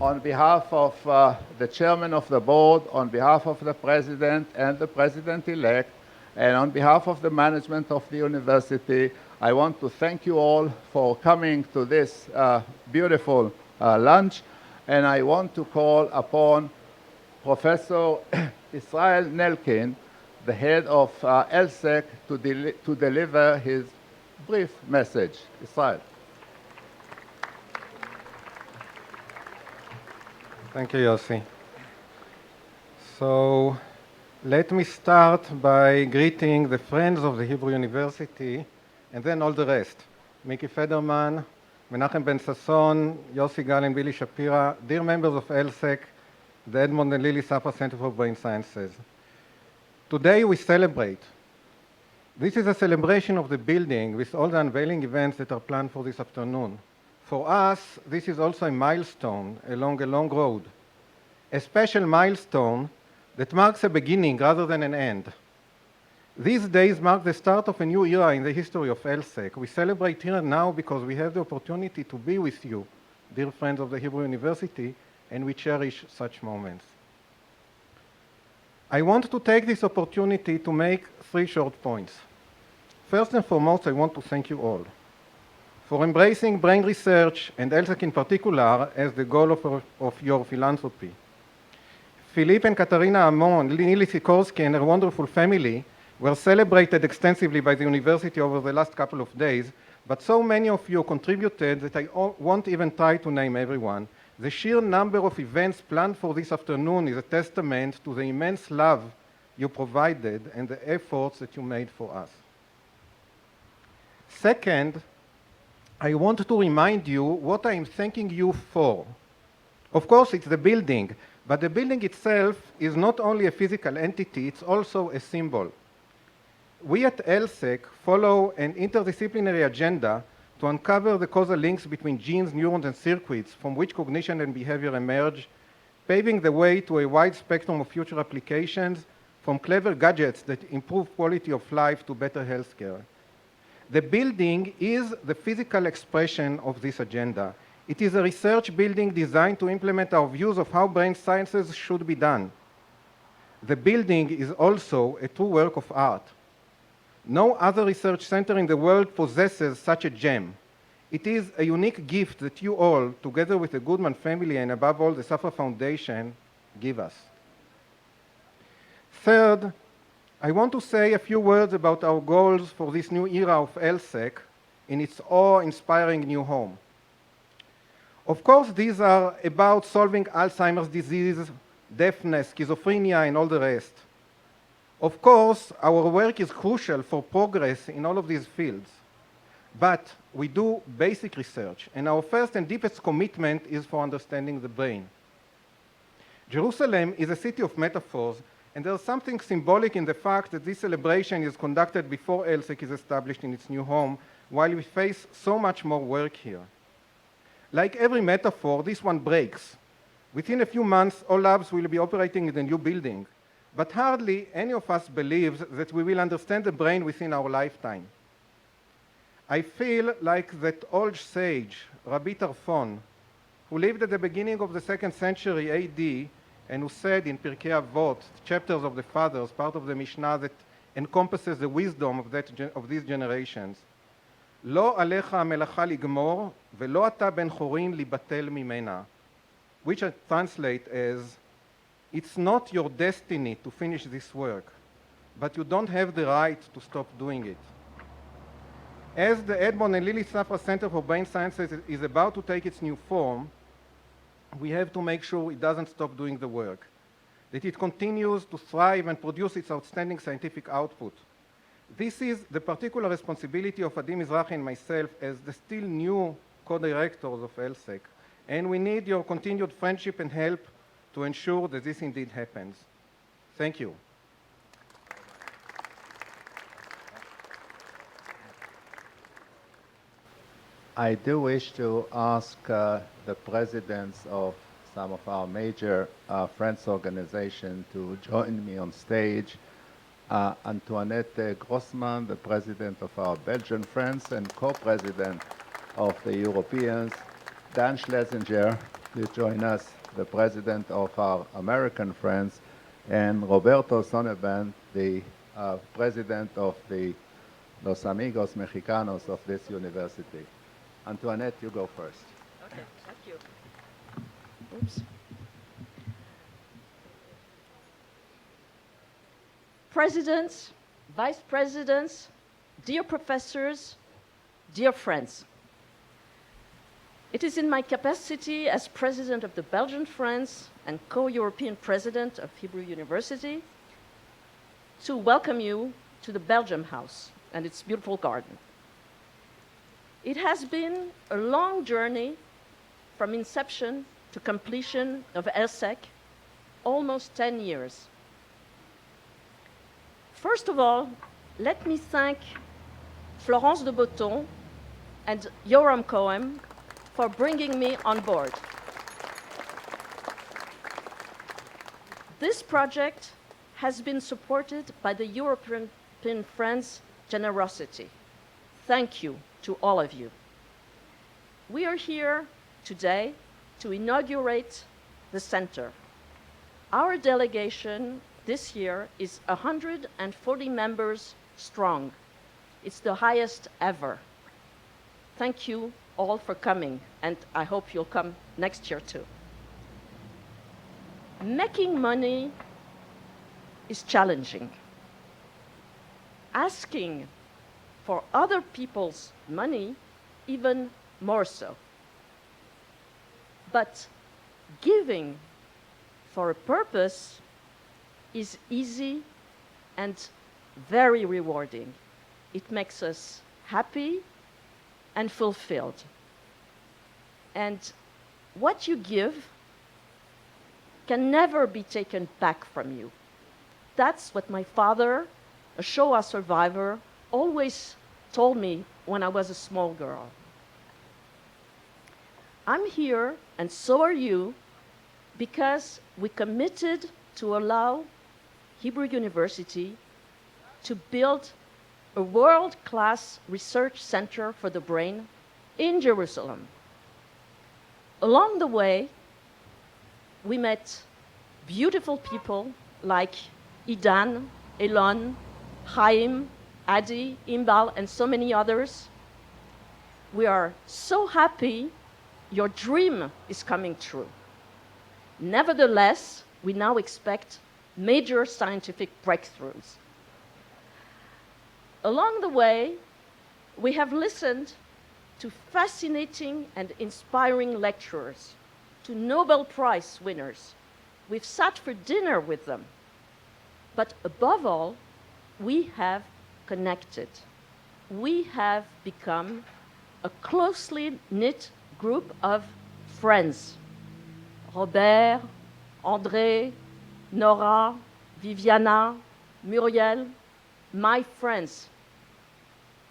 on behalf of the chairman of the board, on behalf of the president and the president-elect, and on behalf of the management of the university, I want to thank you all for coming to this beautiful lunch, and I want to call upon Professor Israel Nelkin, the head of ELSC, to deliver his brief message. Israel. Thank you, Yossi. So let me start by greeting the friends of the Hebrew University and then all the rest. Miki Federman, Menachem Ben Sasson, Yossi Gala and Billy Shapira, dear members of ELSC, the Edmond and Lily Safra Center for Brain Sciences. Today we celebrate. This is a celebration of the building with all the unveiling events that are planned for this afternoon. For us, this is also a milestone along a long road, a special milestone that marks a beginning rather than an end. These days mark the start of a new era in the history of ELSC. We celebrate here and now because we have the opportunity to be with you, dear friends of the Hebrew University, and we cherish such moments. I want to take this opportunity to make 3 short points. First and foremost, I want to thank you all for embracing brain research, and ELSC in particular, as the goal of your philanthropy. Philippe and Katarina Amon, Nili Sikorsky, and her wonderful family were celebrated extensively by the university over the last couple of days, but so many of you contributed that I won't even try to name everyone. The sheer number of events planned for this afternoon is a testament to the immense love you provided and the efforts that you made for us. Second, I want to remind you what I am thanking you for. Of course, it's the building, but the building itself is not only a physical entity, it's also a symbol. We at ELSC follow an interdisciplinary agenda to uncover the causal links between genes, neurons, and circuits from which cognition and behavior emerge, paving the way to a wide spectrum of future applications, from clever gadgets that improve quality of life to better healthcare. The building is the physical expression of this agenda. It is a research building designed to implement our views of how brain sciences should be done. The building is also a true work of art. No other research center in the world possesses such a gem. It is a unique gift that you all, together with the Goodman family and above all the Safra Foundation, give us. Third, I want to say a few words about our goals for this new era of ELSC in its awe-inspiring new home. Of course, these are about solving Alzheimer's disease, deafness, schizophrenia, and all the rest. Of course, our work is crucial for progress in all of these fields, but we do basic research, and our first and deepest commitment is for understanding the brain. Jerusalem is a city of metaphors, and there's something symbolic in the fact that this celebration is conducted before ELSC is established in its new home, while we face so much more work here. Like every metaphor, this one breaks. Within a few months, all labs will be operating in the new building, but hardly any of us believes that we will understand the brain within our lifetime. I feel like that old sage, Rabbi Tarfon, who lived at the beginning of the 2nd century AD, and who said in Pirkei Avot, chapters of the Fathers, part of the Mishnah that encompasses the wisdom of these generations, לא עליך המלאכה לגמור, ולא אתה בן חורין להיבטל ממנה, which I translate as, it's not your destiny to finish this work, but you don't have the right to stop doing it. As the Edmond and Lily Safra Center for Brain Sciences is about to take its new form, we have to make sure it doesn't stop doing the work, that it continues to thrive and produce its outstanding scientific output. This is the particular responsibility of Adi Mizrahi and myself as the still new co-directors of ELSC, and we need your continued friendship and help to ensure that this indeed happens. Thank you. I do wish to ask the presidents of some of our major friends organizations to join me on stage. Antoinette Grossman, the president of our Belgian friends and co-president of the Europeans. Dan Schlesinger, Please join us, the president of our American friends, and Roberto Sonnebend, the president of the Los Amigos Mexicanos of this university. Antoinette, you go first. Okay, thank you. Oops. Presidents, vice presidents, dear professors, dear friends. It is in my capacity as president of the Belgian Friends and co-European president of Hebrew University to welcome you to the Belgium House and its beautiful garden. It has been a long journey from inception to completion of ELSC, almost 10 years. First of all, let me thank Florence de Botton and Yoram Cohen for bringing me on board. This project has been supported by the European Friends' generosity. Thank you to all of you. We are here today to inaugurate the center. Our delegation this year is 140 members strong. It's the highest ever. Thank you all for coming, and I hope you'll come next year too. Making money is challenging. Asking for other people's money, even more so. But giving for a purpose is easy and very rewarding. It makes us happy and fulfilled. And what you give can never be taken back from you. That's what my father, a Shoah survivor, always told me when I was a small girl. I'm here, and so are you, because we committed to allow Hebrew University to build a world-class research center for the brain in Jerusalem. Along the way, we met beautiful people like Idan, Elon, Chaim, Adi, Imbal, and so many others. We are so happy your dream is coming true. Nevertheless, we now expect major scientific breakthroughs. Along the way, we have listened to fascinating and inspiring lecturers, to Nobel Prize winners. We've sat for dinner with them. But above all, we have connected. We have become a closely knit group of friends. Robert, André, Nora, Viviana, Muriel, my friends,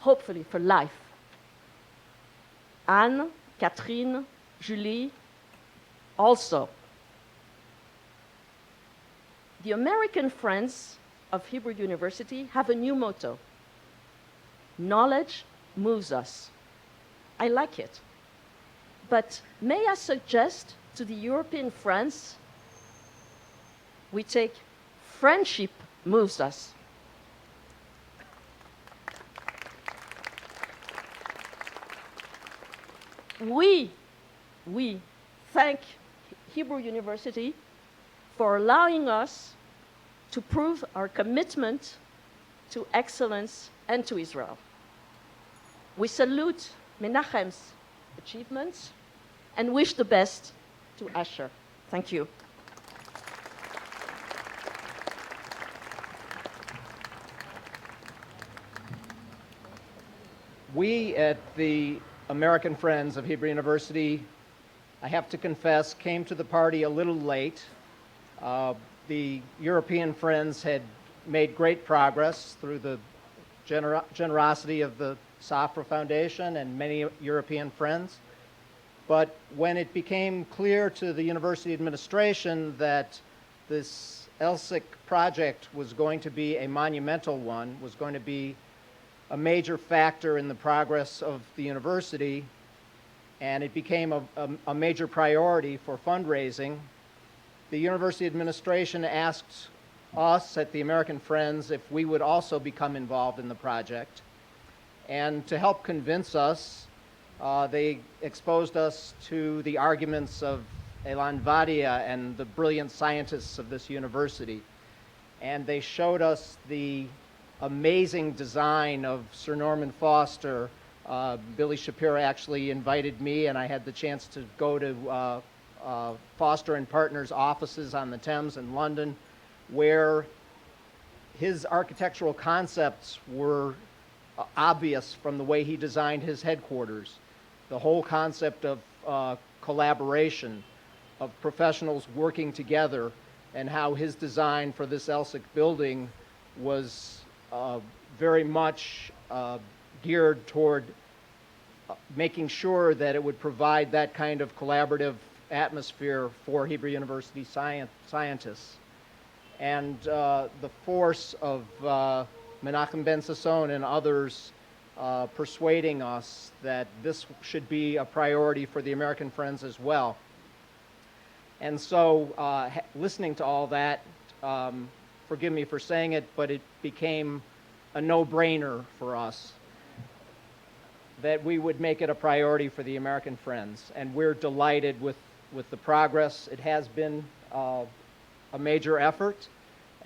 hopefully for life. Anne, Catherine, Julie, also. The American Friends of Hebrew University have a new motto. Knowledge moves us. I like it. But may I suggest to the European Friends, we take friendship moves us. We thank Hebrew University for allowing us to prove our commitment to excellence and to Israel. We salute Menachem's achievements and wish the best to Asher. Thank you. We at the American Friends of Hebrew University, I have to confess, came to the party a little late. The European Friends had made great progress through the generosity of the Safra Foundation and many European friends. But when it became clear to the university administration that this ELSC project was going to be a monumental one, was going to be a major factor in the progress of the university, and it became a major priority for fundraising. The university administration asked us at the American Friends if we would also become involved in the project. And to help convince us, they exposed us to the arguments of Elan Vadia and the brilliant scientists of this university. And they showed us the amazing design of Sir Norman Foster. Billy Shapiro actually invited me, and I had the chance to go to Foster and Partners offices on the Thames in London, where his architectural concepts were obvious from the way he designed his headquarters. The whole concept of collaboration, of professionals working together, and how his design for this ELSC building was very much geared toward making sure that it would provide that kind of collaborative atmosphere for Hebrew University scientists. And the force of Menachem Ben Sasson and others persuading us that this should be a priority for the American Friends as well. And so listening to all that, forgive me for saying it, but it became a no-brainer for us that we would make it a priority for the American Friends. And we're delighted with the progress. It has been a major effort,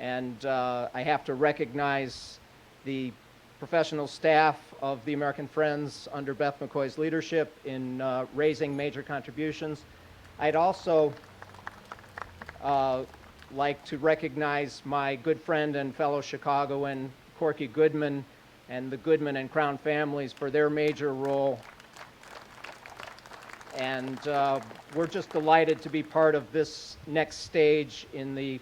and I have to recognize the professional staff of the American Friends under Beth McCoy's leadership in raising major contributions. I'd also like to recognize my good friend and fellow Chicagoan, Corky Goodman, and the Goodman and Crown families for their major role. And we're just delighted to be part of this next stage in the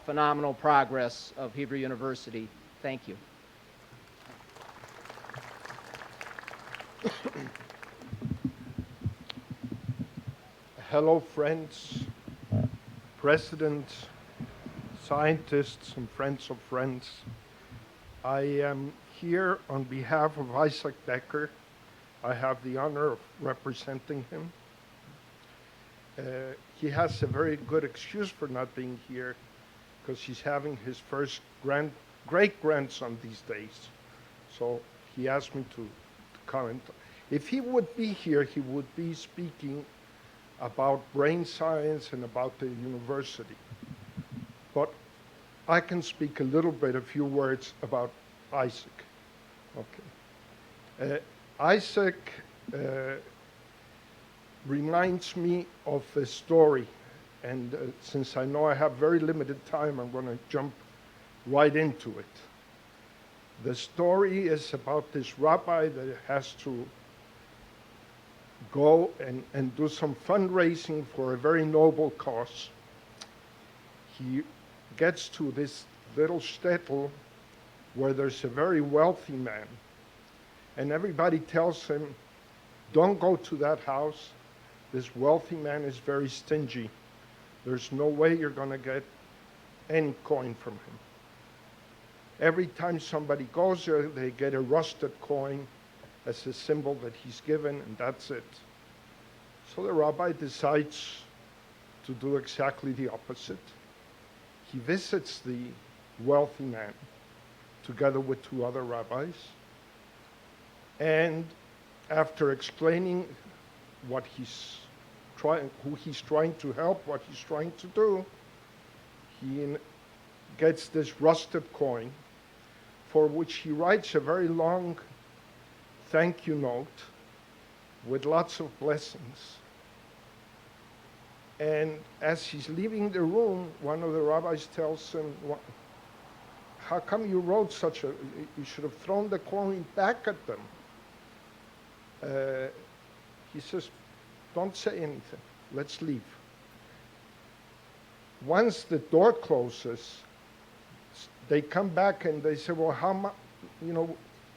phenomenal progress of Hebrew University. Thank you. Hello, friends, presidents, scientists, and friends of friends. I am here on behalf of Isaac Becker. I have the honor of representing him. He has a very good excuse for not being here because he's having his first great-grandson these days. So he asked me to comment. If he would be here, he would be speaking about brain science and about the university. But I can speak a little bit, a few words about Isaac. Okay. Isaac reminds me of a story, and since I know I have very limited time, I'm going to jump right into it. The story is about this rabbi that has to go and do some fundraising for a very noble cause. He gets to this little shtetl where there's a very wealthy man, and everybody tells him, don't go to that house. This wealthy man is very stingy. There's no way you're going to get any coin from him. Every time somebody goes there, they get a rusted coin as a symbol that he's given, and that's it. So the rabbi decides to do exactly the opposite. He visits the wealthy man together with two other rabbis, and after explaining who he's trying to help, what he's trying to do, he gets this rusted coin for which he writes a very long thank you note with lots of blessings. And as he's leaving the room, one of the rabbis tells him, how come you wrote such a, you should have thrown the coin back at them. He says, don't say anything, let's leave. Once the door closes, they come back and they say, well,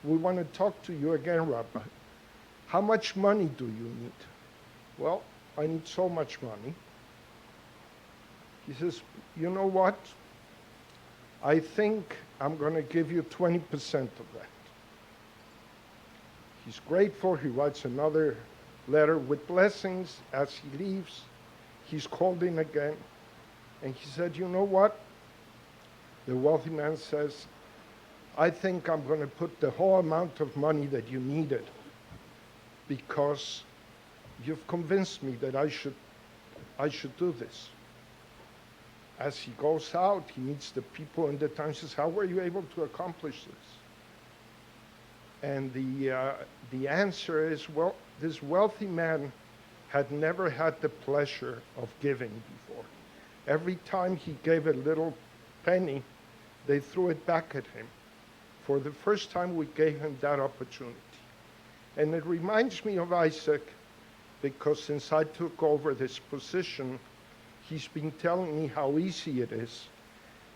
we want to talk to you again, Rabbi. How much money do you need? Well, I need so much money. He says, you know what? I think I'm going to give you 20% of that. He's grateful. He writes another letter with blessings as he leaves. He's called in again, and he said, you know what? The wealthy man says, I think I'm going to put the whole amount of money that you needed because you've convinced me that I should do this. As he goes out, he meets the people in the town. He says, how were you able to accomplish this? And the answer is, well, this wealthy man had never had the pleasure of giving before. Every time he gave a little penny, they threw it back at him. For the first time, we gave him that opportunity. And it reminds me of Isaac, because since I took over this position, he's been telling me how easy it is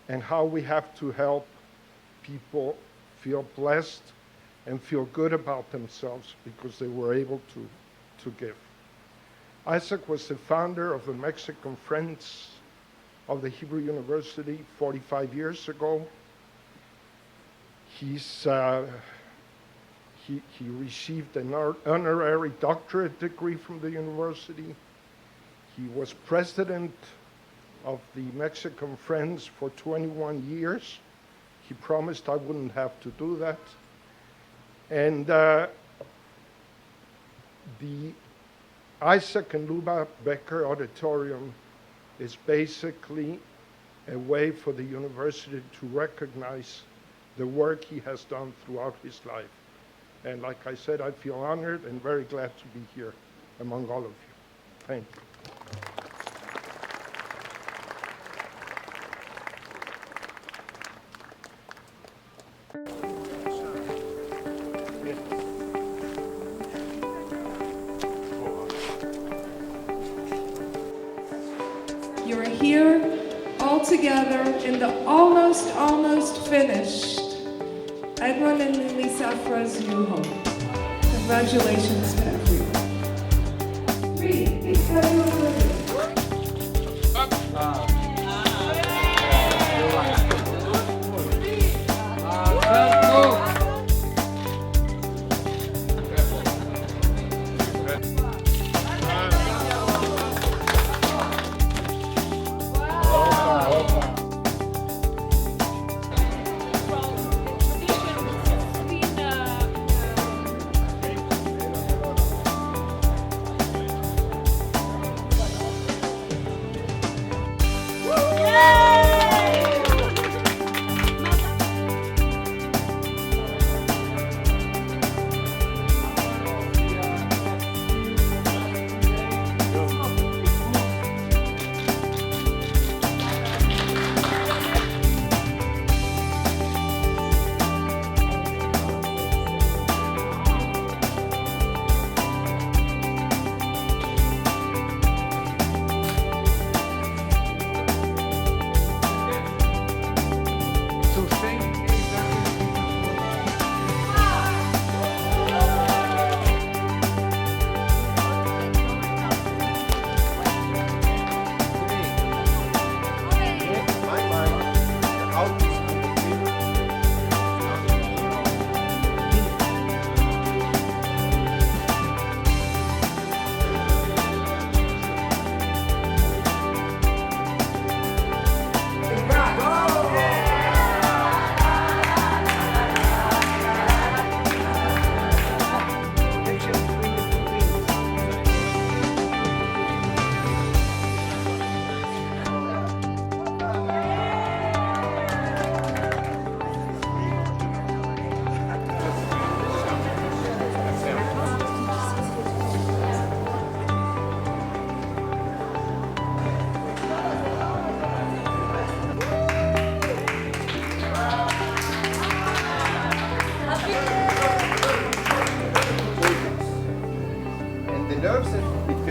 and how we have to help people feel blessed and feel good about themselves because they were able to give. Isaac was the founder of the Mexican Friends of the Hebrew University 45 years ago. He received an honorary doctorate degree from the university. He was president of the Mexican Friends for 21 years. He promised I wouldn't have to do that. And the Isaac and Luba Becker Auditorium is basically a way for the university to recognize the work he has done throughout his life. And like I said, I feel honored and very glad to be here among all of you. Thank you. You're here all together in the almost finished Edmond and Lily Safra's new home. Congratulations to everyone. 3, 8, 7,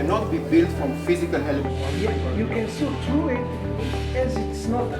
cannot be built from physical elements. You can still do it as it's not.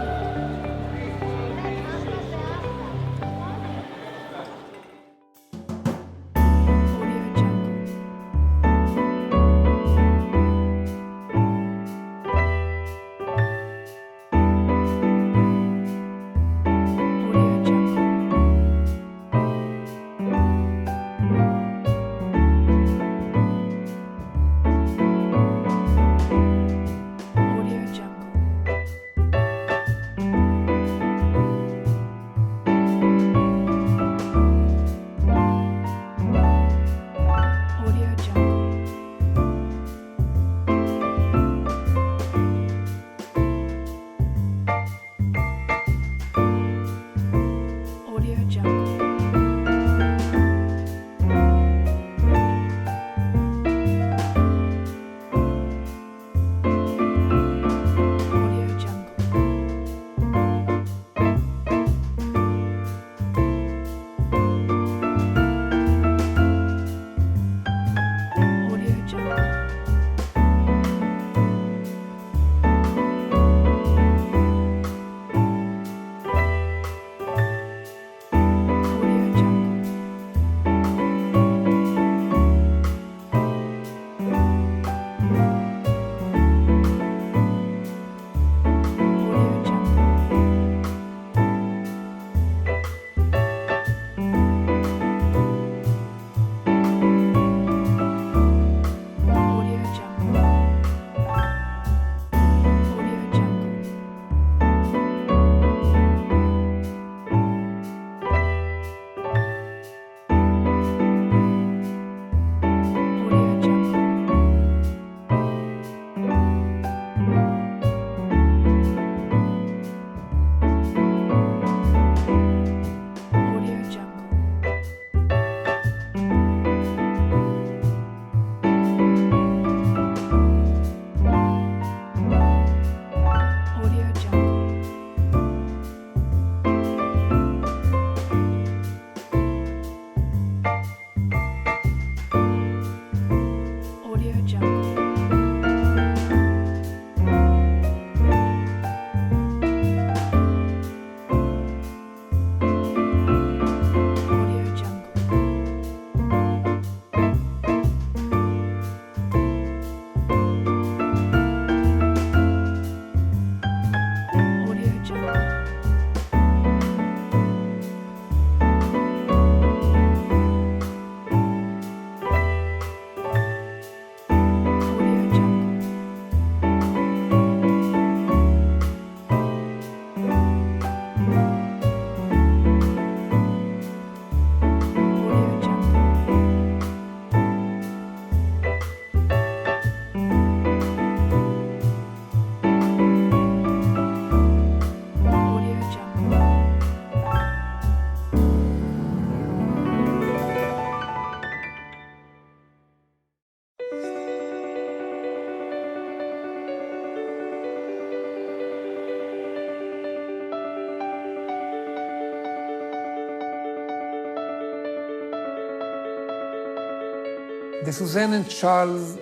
The Suzanne and Charles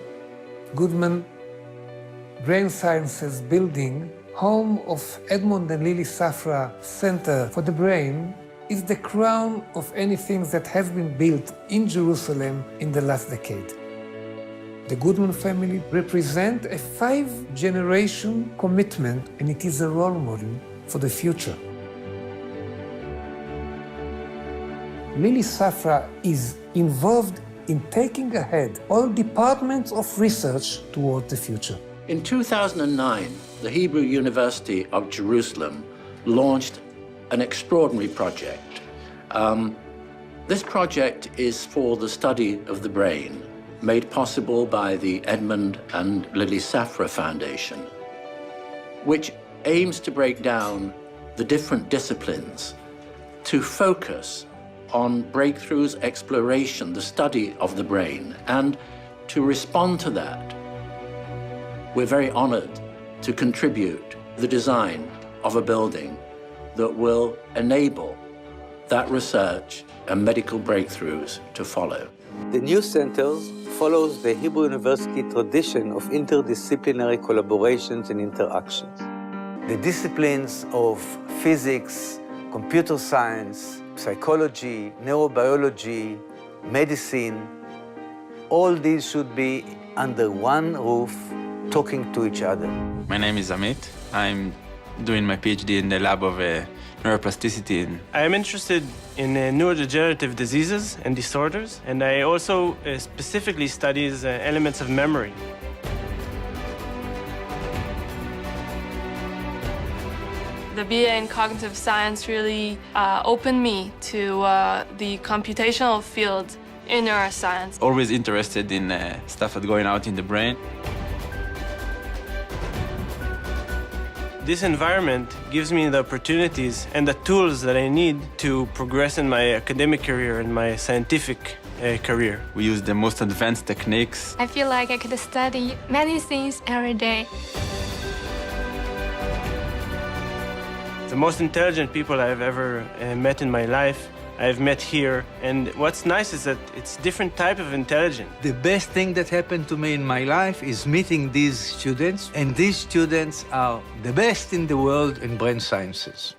Goodman Brain Sciences building, home of Edmond and Lily Safra Center for the Brain, is the crown of anything that has been built in Jerusalem in the last decade. The Goodman family represent a 5-generation commitment, and it is a role model for the future. Lily Safra is involved in taking ahead all departments of research toward the future. In 2009, the Hebrew University of Jerusalem launched an extraordinary project. This project is for the study of the brain, made possible by the Edmond and Lily Safra Foundation, which aims to break down the different disciplines to focus on breakthroughs, exploration, the study of the brain. And to respond to that, we're very honored to contribute the design of a building that will enable that research and medical breakthroughs to follow. The new center follows the Hebrew University tradition of interdisciplinary collaborations and interactions. The disciplines of physics, computer science, psychology, neurobiology, medicine, all these should be under one roof, talking to each other. My name is Amit. I'm doing my PhD in the lab of neuroplasticity. I am interested in neurodegenerative diseases and disorders, and I also specifically studies elements of memory. The BA in cognitive science really opened me to the computational field in neuroscience. Always interested in stuff that's going out in the brain. This environment gives me the opportunities and the tools that I need to progress in my academic career and my scientific career. We use the most advanced techniques. I feel like I could study many things every day. The most intelligent people I've ever met in my life, I've met here. And what's nice is that it's different type of intelligence. The best thing that happened to me in my life is meeting these students, and these students are the best in the world in brain sciences.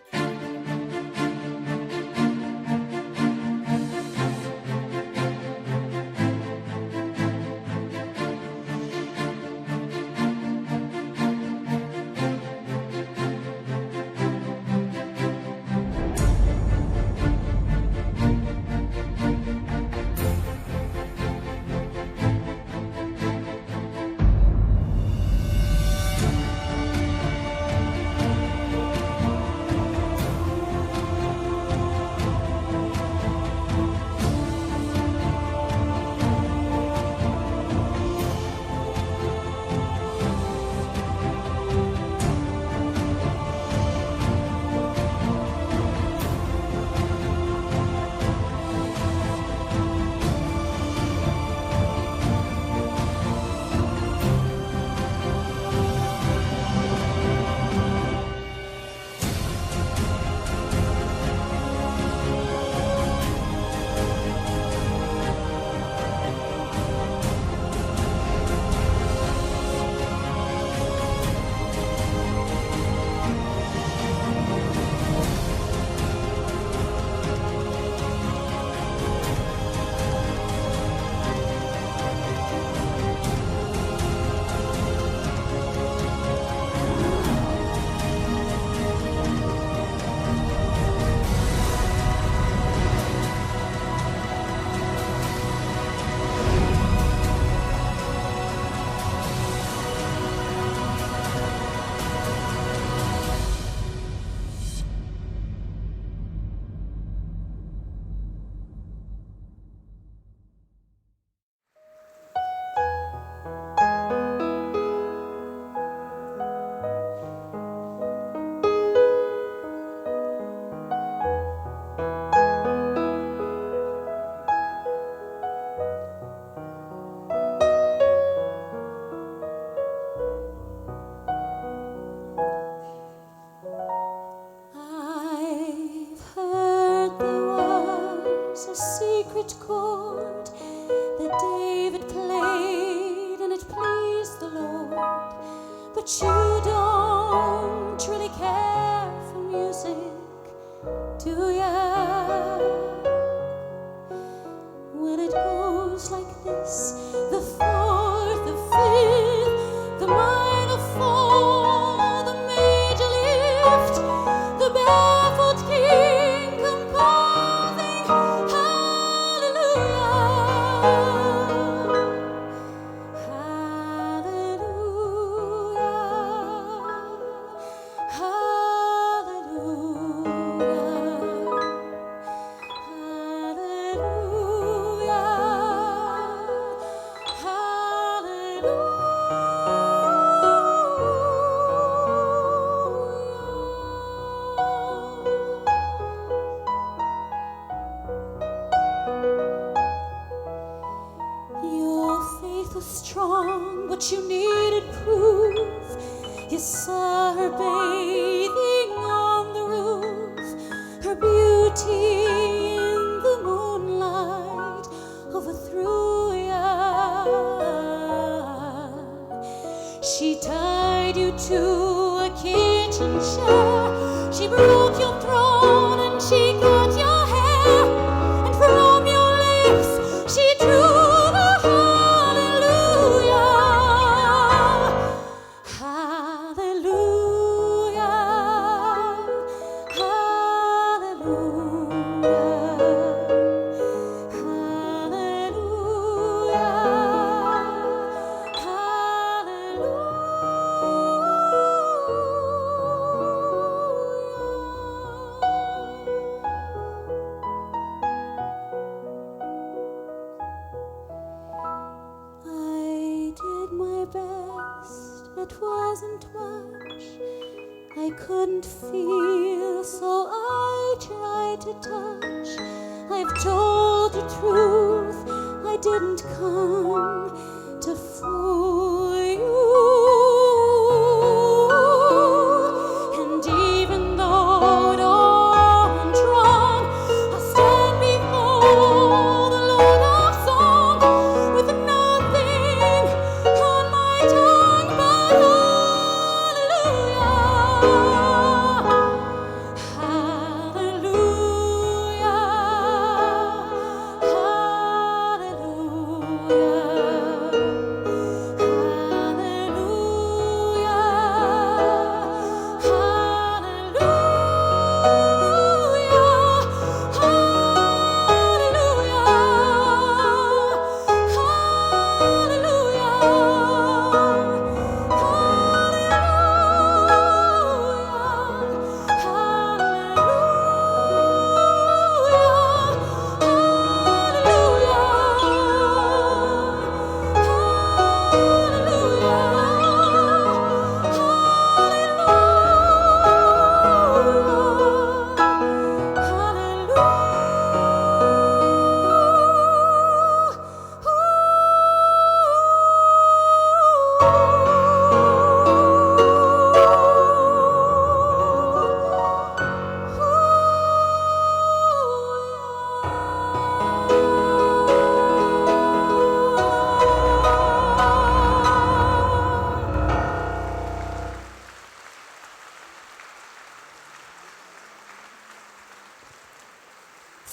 you don't really care for music, do ya? Well, it goes like this: the fourth, the fifth, the minor fall, the major lift, the barefoot king composing hallelujah. Your faith was strong, but you needed proof. You saw her bathing on the roof, her beauty in the moonlight overthrew ya. She tied you to a kitchen chair, she broke your throne and she cut your hair, and from your lips she drew the hallelujah. Hallelujah. Hallelujah. I did my best, it wasn't much. I couldn't feel, so I tried to touch. I've told the truth, I didn't come to fool you. And even though dawn wrong, I stand before the Lord of Song with nothing on my tongue but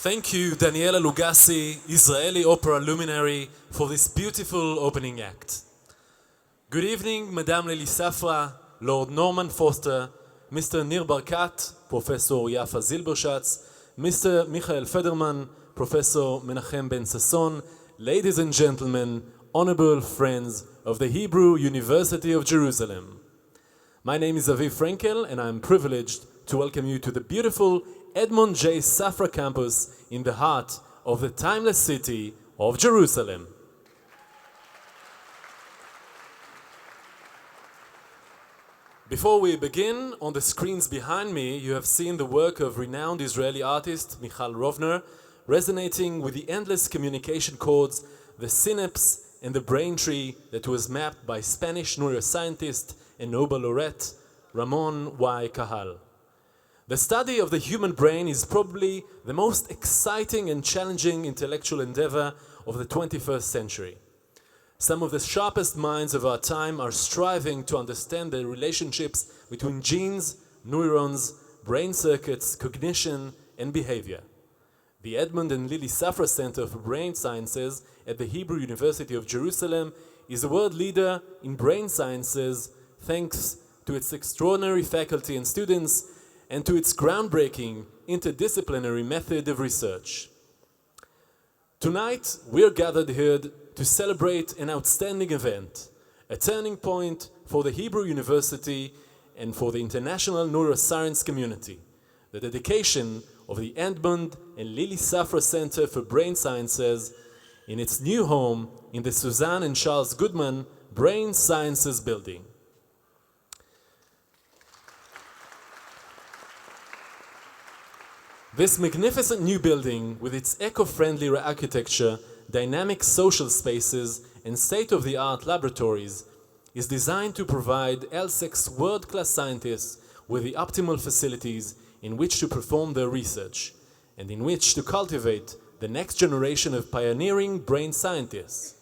Thank you, Daniela Lugassi, Israeli opera luminary, for this beautiful opening act. Good evening, Madame Lily Safra, Lord Norman Foster, Mr. Nir Barkat, Professor Yafa Zilberschatz, Mr. Michael Federman, Professor Menachem Ben Sasson, ladies and gentlemen, honorable friends of the Hebrew University of Jerusalem. My name is Aviv Frankel, and I'm privileged to welcome you to the beautiful Edmond J. Safra campus in the heart of the timeless city of Jerusalem. Before we begin, on the screens behind me, you have seen the work of renowned Israeli artist Michal Rovner, resonating with the endless communication codes, the synapse and the brain tree that was mapped by Spanish neuroscientist and Nobel laureate Ramon Y. Cajal. The study of the human brain is probably the most exciting and challenging intellectual endeavor of the 21st century. Some of the sharpest minds of our time are striving to understand the relationships between genes, neurons, brain circuits, cognition, and behavior. The Edmond and Lily Safra Center for Brain Sciences at the Hebrew University of Jerusalem is a world leader in brain sciences thanks to its extraordinary faculty and students and to its groundbreaking interdisciplinary method of research. Tonight, we're gathered here to celebrate an outstanding event, a turning point for the Hebrew University and for the international neuroscience community, the dedication of the Edmond and Lily Safra Center for Brain Sciences in its new home in the Suzanne and Charles Goodman Brain Sciences Building. This magnificent new building, with its eco-friendly architecture, dynamic social spaces, and state-of-the-art laboratories, is designed to provide ELSC's world-class scientists with the optimal facilities in which to perform their research, and in which to cultivate the next generation of pioneering brain scientists.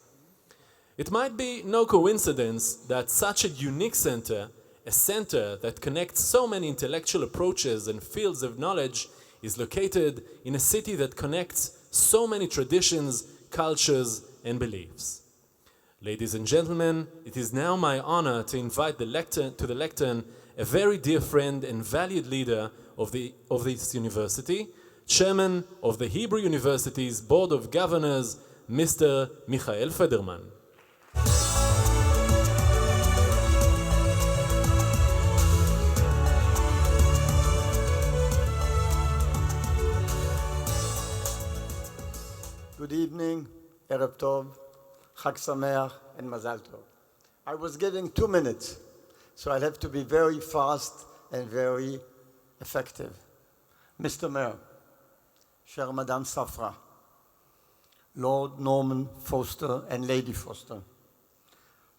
It might be no coincidence that such a unique center, a center that connects so many intellectual approaches and fields of knowledge, is located in a city that connects so many traditions, cultures, and beliefs. Ladies and gentlemen, it is now my honor to invite to the lectern a very dear friend and valued leader of this university, Chairman of the Hebrew University's Board of Governors, Mr. Michael Federman. Good evening, Erev Tov, Chag Sameach, and Mazal Tov. I was given 2 minutes, so I'll have to be very fast and very effective. Mr. Mayor, Cher Madame Safra, Lord Norman Foster and Lady Foster,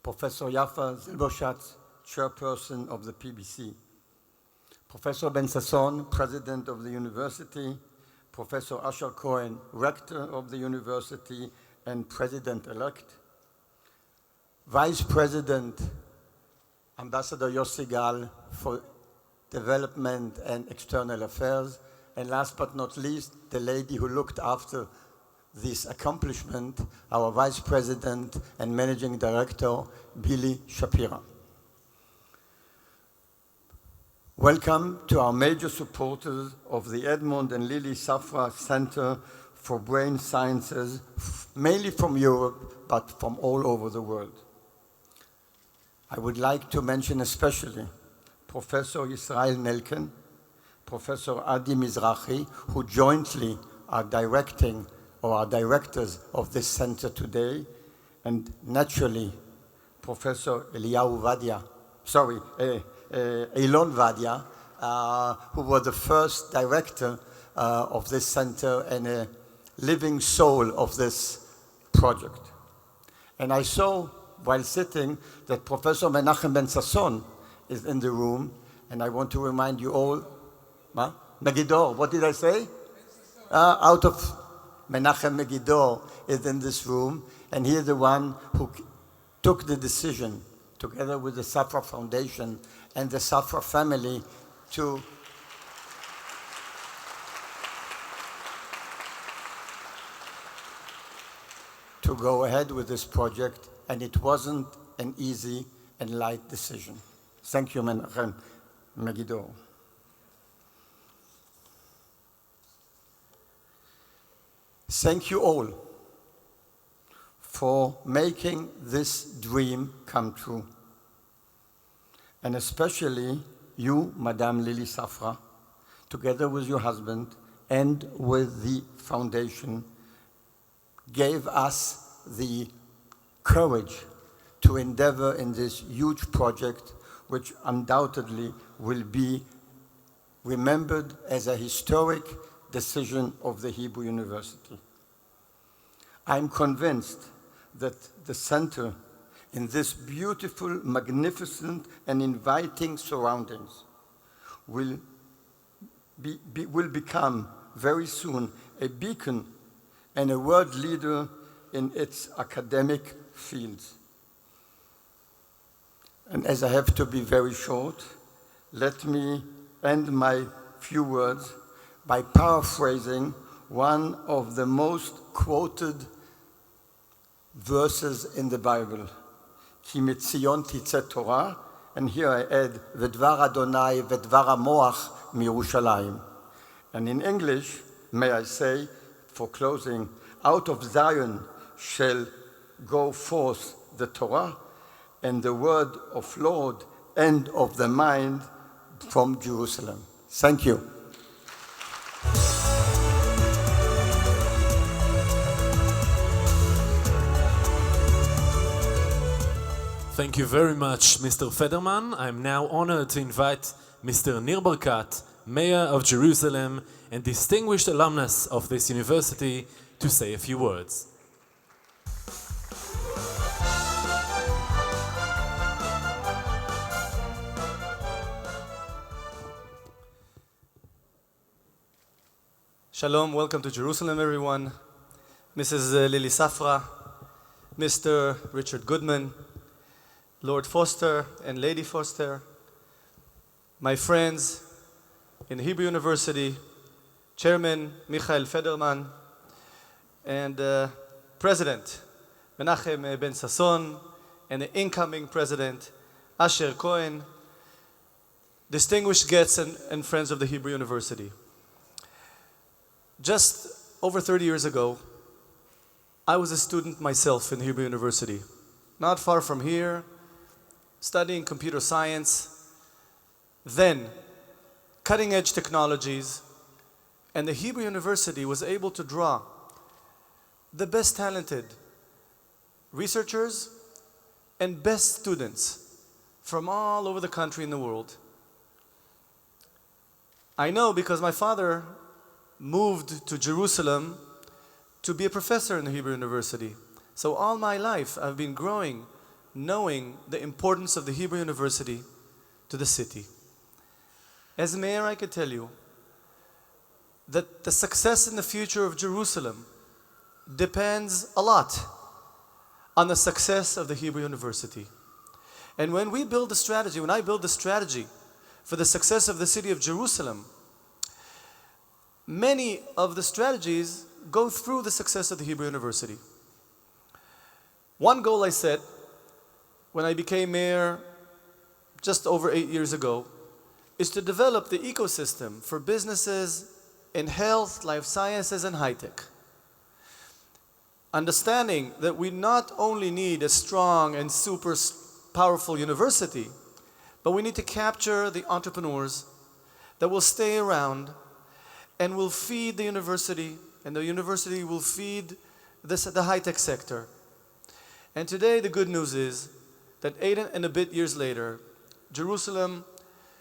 Professor Yafa Zilberschatz, Chairperson of the PBC, Professor Ben Sasson, President of the University, Professor Asher Cohen, Rector of the University and President-elect, Vice President, Ambassador Yossi Gal for Development and External Affairs, and last but not least, the lady who looked after this accomplishment, our Vice President and Managing Director, Billy Shapira. Welcome to our major supporters of the Edmond and Lily Safra Center for Brain Sciences, mainly from Europe, but from all over the world. I would like to mention especially Professor Israel Nelken, Professor Adi Mizrahi, who jointly are directing or are directors of this center today, and naturally Professor Eliyahu Vadia, Elon Vadia, who was the first director of this center and a living soul of this project. And I saw, while sitting, that Professor Menachem Ben Sasson is in the room, and I want to remind you all, Megiddo, what did I say? Out of Menachem Megiddo is in this room, and he is the one who took the decision, together with the Safra Foundation and the Safra family, to go ahead with this project, and it wasn't an easy and light decision. Thank you, Menachem Megiddo. Thank you all for making this dream come true. And especially you, Madame Lily Safra, together with your husband and with the foundation, gave us the courage to endeavor in this huge project, which undoubtedly will be remembered as a historic decision of the Hebrew University. I'm convinced that the center, in this beautiful, magnificent, and inviting surroundings, will become very soon a beacon and a world leader in its academic fields. And as I have to be very short, let me end my few words by paraphrasing one of the most quoted verses in the Bible. Ki mitzion titzeh Torah, and here I add, V'dvar Adonai v'dvar hamoach miYerushalayim. And in English, may I say, for closing, out of Zion shall go forth the Torah, and the word of Lord and of the mind from Jerusalem. Thank you. Thank you very much, Mr. Federman. I'm now honored to invite Mr. Nir Barkat, Mayor of Jerusalem and distinguished alumnus of this university, to say a few words. Shalom, welcome to Jerusalem, everyone. Mrs. Lily Safra, Mr. Richard Goodman, Lord Foster and Lady Foster, my friends in Hebrew University, Chairman Michael Federman, and President Menachem Ben Sasson, and the incoming President Asher Cohen, distinguished guests and friends of the Hebrew University. Just over 30 years ago, I was a student myself in Hebrew University, not far from here, studying computer science, then cutting-edge technologies, and the Hebrew University was able to draw the best talented researchers and best students from all over the country and the world. I know because my father moved to Jerusalem to be a professor in the Hebrew University. So all my life I've been growing knowing the importance of the Hebrew University to the city. As mayor, I could tell you that the success in the future of Jerusalem depends a lot on the success of the Hebrew University. And when we build a strategy, when I build a strategy for the success of the city of Jerusalem, many of the strategies go through the success of the Hebrew University. One goal I set when I became mayor just over 8 years ago is to develop the ecosystem for businesses in health, life sciences, and high tech. Understanding that we not only need a strong and super powerful university, but we need to capture the entrepreneurs that will stay around and will feed the university, and the university will feed the high tech sector. And today the good news is that 8 and a bit years later, Jerusalem,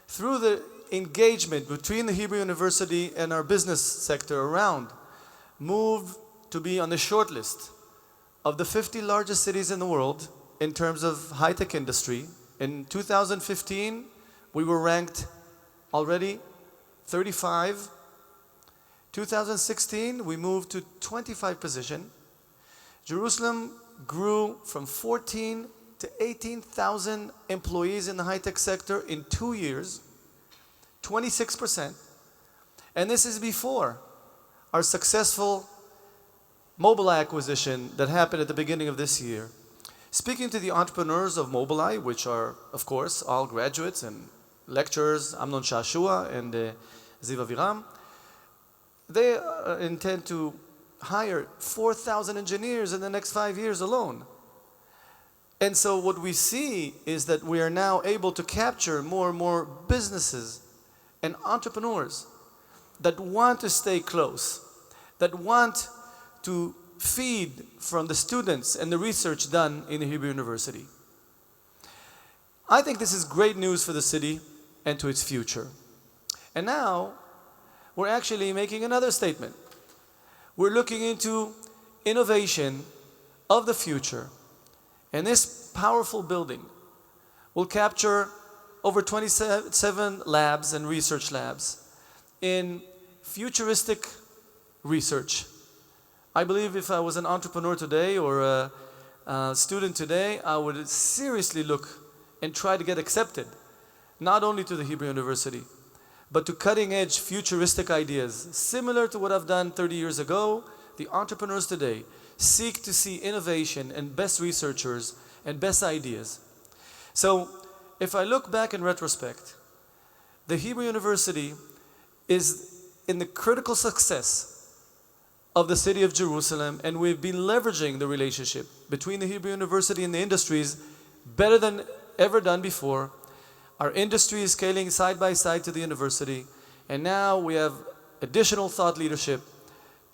through the engagement between the Hebrew University and our business sector around, moved to be on the short list of the 50 largest cities in the world in terms of high-tech industry. In 2015, we were ranked already 35. 2016, we moved to 25 position. Jerusalem grew from 14 to 18,000 employees in the high-tech sector in 2 years, 26%. And this is before our successful Mobileye acquisition that happened at the beginning of this year. Speaking to the entrepreneurs of Mobileye, which are, of course, all graduates and lecturers, Amnon Shashua and Ziv Aviram, they intend to hire 4,000 engineers in the next 5 years alone. And so what we see is that we are now able to capture more and more businesses and entrepreneurs that want to stay close, that want to feed from the students and the research done in the Hebrew University. I think this is great news for the city and to its future. And now we're actually making another statement. We're looking into innovation of the future. And this powerful building will capture over 27 labs and research labs in futuristic research. I believe if I was an entrepreneur today or student today, I would seriously look and try to get accepted, not only to the Hebrew University, but to cutting-edge futuristic ideas. Similar to what I've done 30 years ago, the entrepreneurs today seek to see innovation and best researchers and best ideas. So if I look back in retrospect, the Hebrew University is in the critical success of the city of Jerusalem, and we've been leveraging the relationship between the Hebrew University and the industries better than ever done before. Our industry is scaling side by side to the university, and now we have additional thought leadership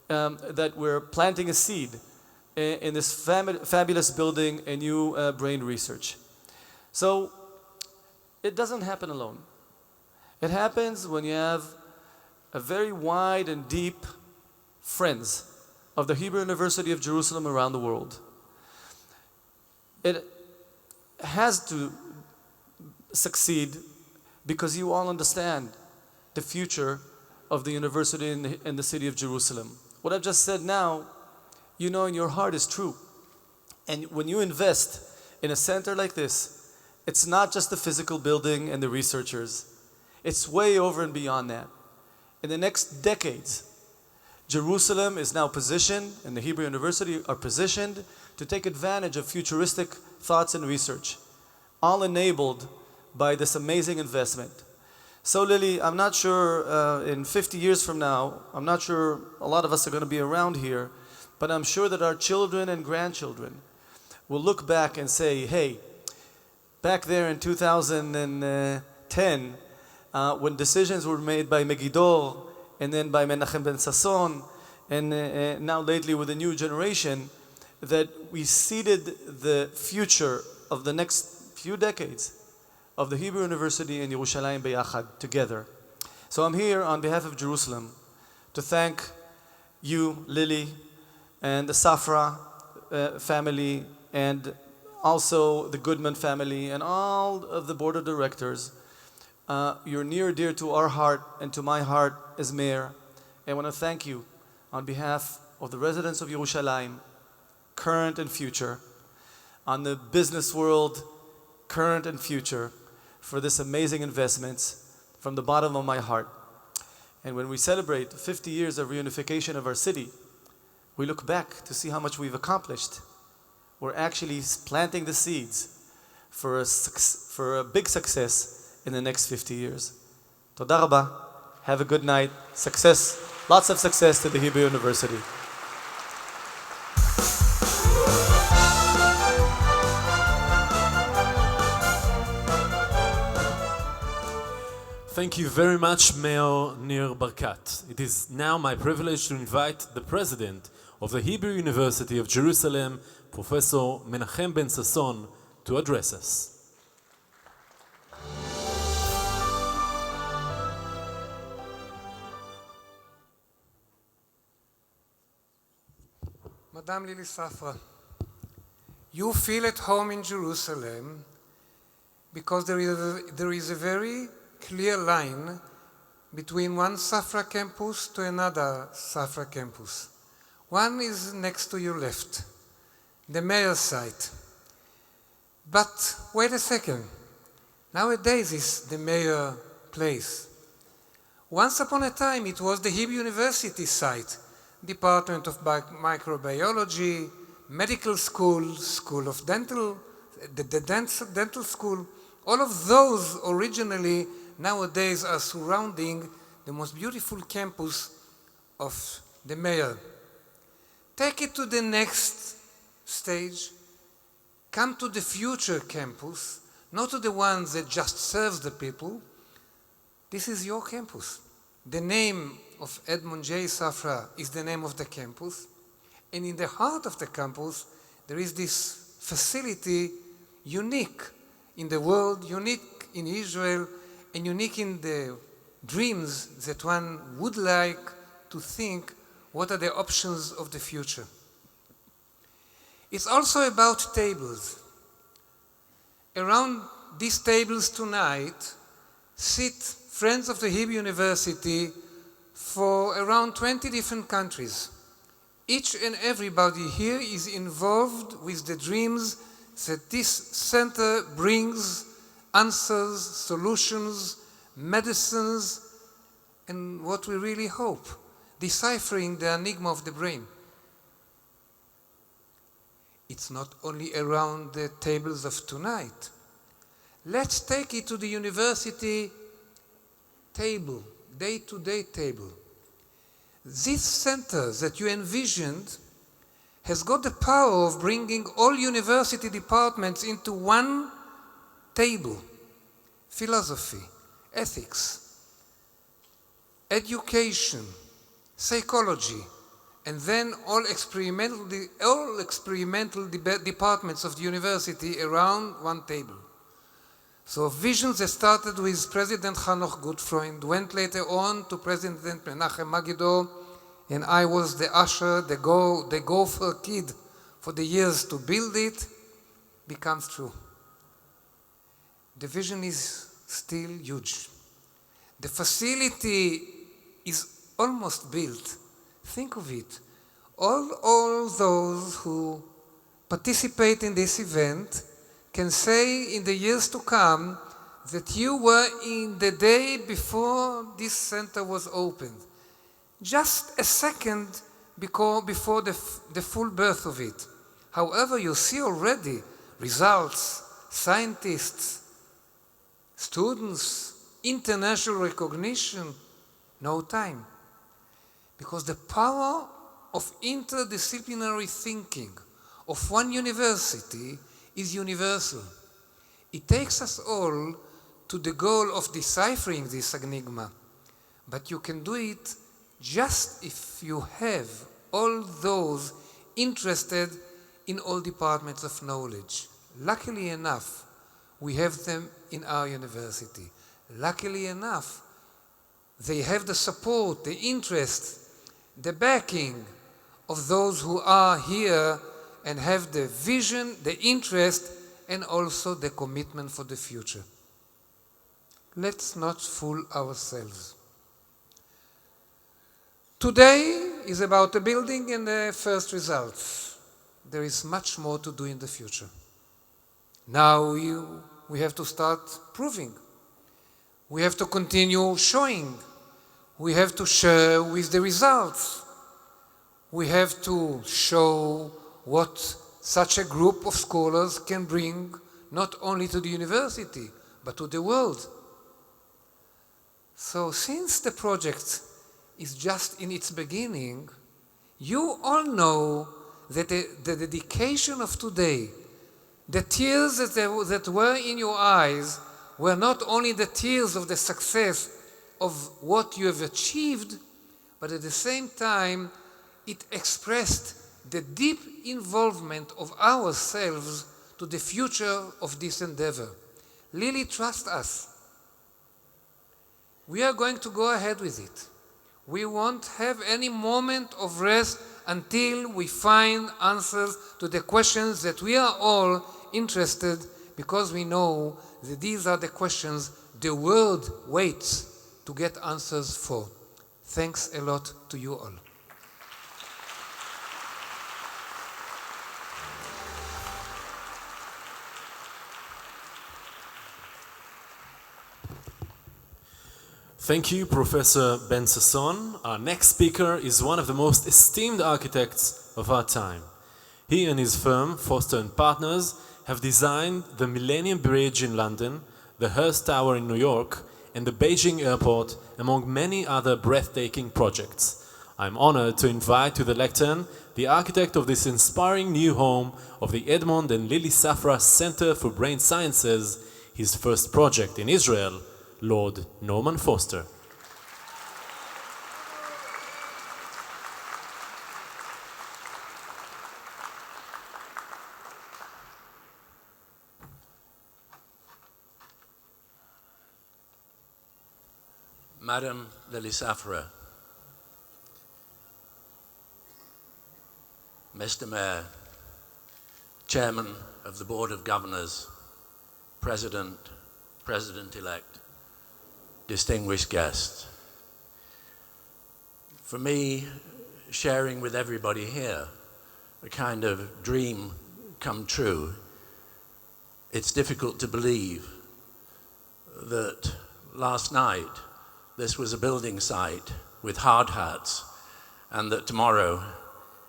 that we're planting a seed in this fabulous building and new brain research. So it doesn't happen alone. It happens when you have a very wide and deep friends of the Hebrew University of Jerusalem around the world. It has to succeed because you all understand the future of the university in the city of Jerusalem. What I've just said now, you know in your heart is true. And when you invest in a center like this, it's not just the physical building and the researchers. It's way over and beyond that. In the next decades, Jerusalem is now positioned, and the Hebrew University are positioned to take advantage of futuristic thoughts and research, all enabled by this amazing investment. So Lily, I'm not sure in 50 years from now, I'm not sure a lot of us are going to be around here, but I'm sure that our children and grandchildren will look back and say, hey, back there in 2010, when decisions were made by Megiddo and then by Menachem ben Sasson, and now lately with the new generation, that we seeded the future of the next few decades of the Hebrew University and Yerushalayim Beyachad together. So I'm here on behalf of Jerusalem to thank you, Lily, and the Safra family, and also the Goodman family, and all of the board of directors. You're near and dear to our heart and to my heart as mayor. And I want to thank you on behalf of the residents of Yerushalayim, current and future, on the business world, current and future, for this amazing investments from the bottom of my heart. And when we celebrate 50 years of reunification of our city, we look back to see how much we've accomplished. We're actually planting the seeds for a big success in the next 50 years. Toda rabba. Have a good night. Success. Lots of success to the Hebrew University. Thank you very much, Mayor Nir Barkat. It is now my privilege to invite the President of the Hebrew University of Jerusalem, Professor Menachem ben Sasson, to address us. Madame Lily Safra, you feel at home in Jerusalem because there is a very clear line between one Safra campus to another Safra campus. One is next to your left, the mayor's site. But wait a second, nowadays it's the mayor place. Once upon a time it was the Hebrew University site, Department of Microbiology, Medical School, School of Dental, the Dental School. All of those originally nowadays are surrounding the most beautiful campus of the mayor. Take it to the next stage. Come to the future campus, not to the one that just serves the people. This is your campus. The name of Edmond J. Safra is the name of the campus. And in the heart of the campus, there is this facility unique in the world, unique in Israel, and unique in the dreams that one would like to think what are the options of the future. It's also about tables. Around these tables tonight sit friends of the Hebrew University for around 20 different countries. Each and everybody here is involved with the dreams that this center brings answers, solutions, medicines, and what we really hope, deciphering the enigma of the brain. It's not only around the tables of tonight. Let's take it to the university table, day-to-day table. This center that you envisioned has got the power of bringing all university departments into one table. Philosophy, ethics, education, psychology, and then all experimental departments of the university around one table. So visions that started with President Hanoch Gutfreund went later on to President Menachem Magidor, and I was the usher, the gopher kid for the years to build it, becomes true. The vision is still huge. The facility is almost built. Think of it. All those who participate in this event can say in the years to come that you were in the day before this center was opened. Just a second before the full birth of it. However, you see already results, scientists, students, international recognition, no time. Because the power of interdisciplinary thinking of one university is universal. It takes us all to the goal of deciphering this enigma. But you can do it just if you have all those interested in all departments of knowledge. Luckily enough, we have them in our university. Luckily enough, they have the support, the interest, the backing of those who are here and have the vision, the interest, and also the commitment for the future. Let's not fool ourselves. Today is about the building and the first results. There is much more to do in the future. Now we have to start proving. We have to continue showing. We have to share with the results. We have to show what such a group of scholars can bring not only to the university, but to the world. So since the project is just in its beginning, you all know that the dedication of today, the tears that were in your eyes, were not only the tears of the success of what you have achieved, but at the same time, it expressed the deep involvement of ourselves to the future of this endeavor. Lily, trust us. We are going to go ahead with it. We won't have any moment of rest until we find answers to the questions that we are all interested, because we know that these are the questions the world waits to get answers for. Thanks a lot to you all. Thank you, Professor Ben Sasson. Our next speaker is one of the most esteemed architects of our time. He and his firm, Foster & Partners, have designed the Millennium Bridge in London, the Hearst Tower in New York, and the Beijing Airport, among many other breathtaking projects. I'm honored to invite to the lectern the architect of this inspiring new home of the Edmond and Lily Safra Center for Brain Sciences, his first project in Israel, Lord Norman Foster. Madam Lily Safra, Mr. Mayor, Chairman of the Board of Governors, President-elect, distinguished guests. For me, sharing with everybody here a kind of dream come true. It's difficult to believe that last night this was a building site with hard hats, and that tomorrow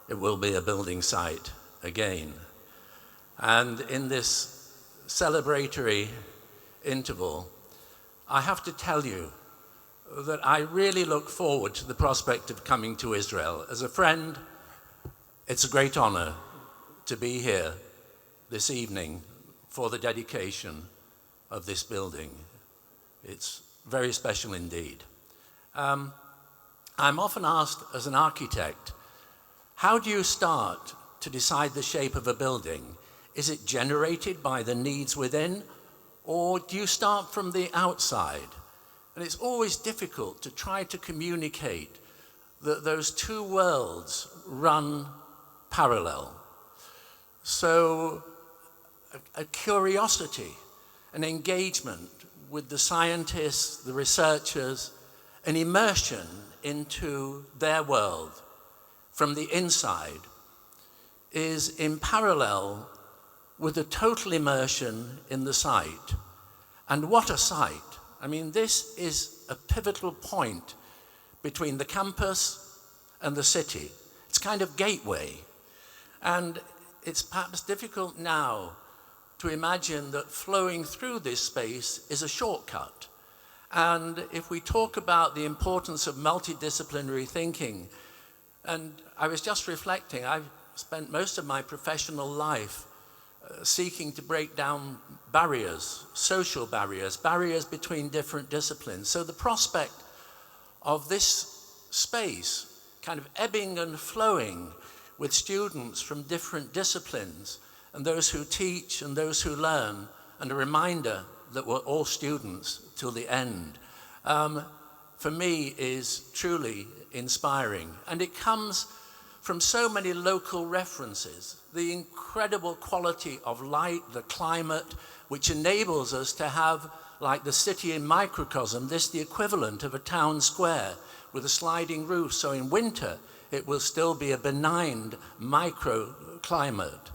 it will be a building site again. And in this celebratory interval, I have to tell you that I really look forward to the prospect of coming to Israel. As a friend, it's a great honor to be here this evening for the dedication of this building. It's very special indeed. I'm often asked as an architect, how do you start to decide the shape of a building? Is it generated by the needs within, or do you start from the outside? And it's always difficult to try to communicate that those two worlds run parallel. So a curiosity, an engagement with the scientists, the researchers, an immersion into their world from the inside is in parallel with a total immersion in the site. And what a site. I mean, this is a pivotal point between the campus and the city. It's kind of gateway. And it's perhaps difficult now to imagine that flowing through this space is a shortcut. And if we talk about the importance of multidisciplinary thinking, and I was just reflecting, I've spent most of my professional life seeking to break down barriers, social barriers, barriers between different disciplines. So the prospect of this space kind of ebbing and flowing with students from different disciplines, and those who teach and those who learn, and a reminder that we're all students till the end, for me is truly inspiring. And it comes from so many local references, the incredible quality of light, the climate, which enables us to have, like the city in microcosm, this the equivalent of a town square with a sliding roof. So in winter, it will still be a benign microclimate.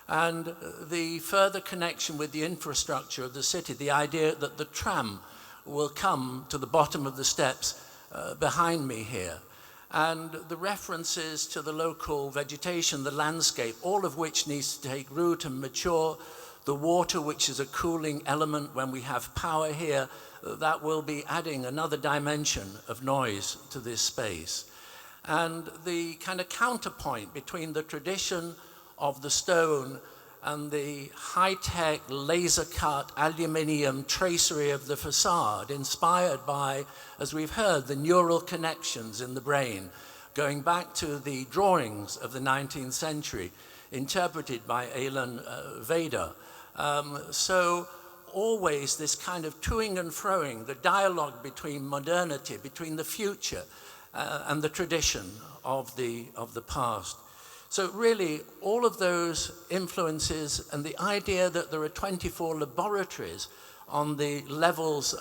And the further connection with the infrastructure of the city, the idea that the tram will come to the bottom of the steps behind me here, and the references to the local vegetation, the landscape, all of which needs to take root and mature, the water, which is a cooling element when we have power here, that will be adding another dimension of noise to this space. And the kind of counterpoint between the tradition of the stone and the high-tech laser-cut aluminium tracery of the facade, inspired by, as we've heard, the neural connections in the brain, going back to the drawings of the 19th century, interpreted by Alan Vader. So always this kind of toing and froing, the dialogue between modernity, between the future and the tradition of the past. So really, all of those influences and the idea that there are 24 laboratories on the levels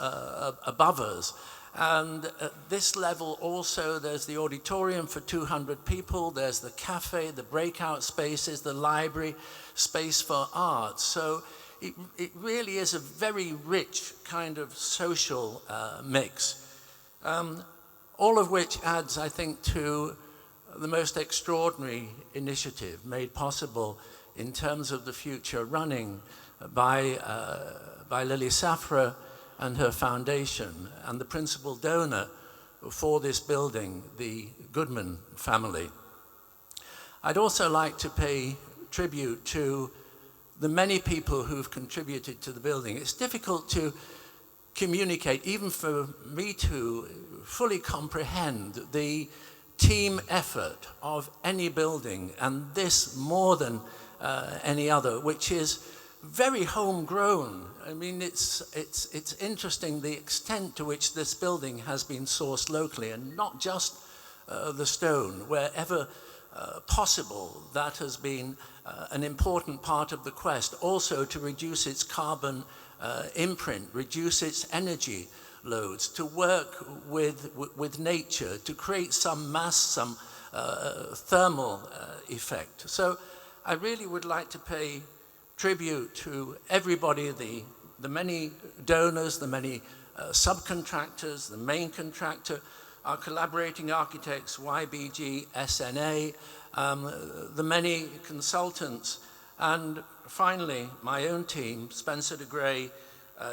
above us. And at this level also, there's the auditorium for 200 people, there's the cafe, the breakout spaces, the library, space for art. So it really is a very rich kind of social mix. All of which adds, I think, to the most extraordinary initiative made possible in terms of the future running by Lily Safra and her foundation, and the principal donor for this building, the Goodman family. I'd also like to pay tribute to the many people who've contributed to the building. It's difficult to communicate, even for me to fully comprehend the team effort of any building, and this more than any other, which is very homegrown. I mean, it's interesting the extent to which this building has been sourced locally, and not just the stone. Wherever possible, that has been an important part of the quest, also to reduce its carbon imprint, reduce its energy loads, to work with nature, to create some mass, some thermal effect. So I really would like to pay tribute to everybody, the many donors, the many subcontractors, the main contractor, our collaborating architects, YBG, SNA, the many consultants, and finally, my own team, Spencer de Grey,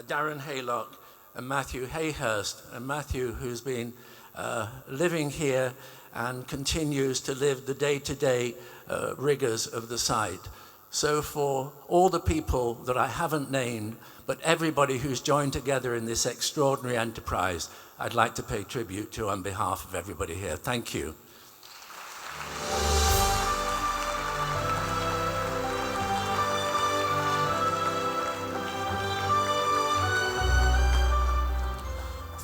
Darren Haylock, and Matthew Hayhurst. And Matthew, who's been living here and continues to live the day-to-day rigors of the site. So for all the people that I haven't named, but everybody who's joined together in this extraordinary enterprise, I'd like to pay tribute to on behalf of everybody here. Thank you.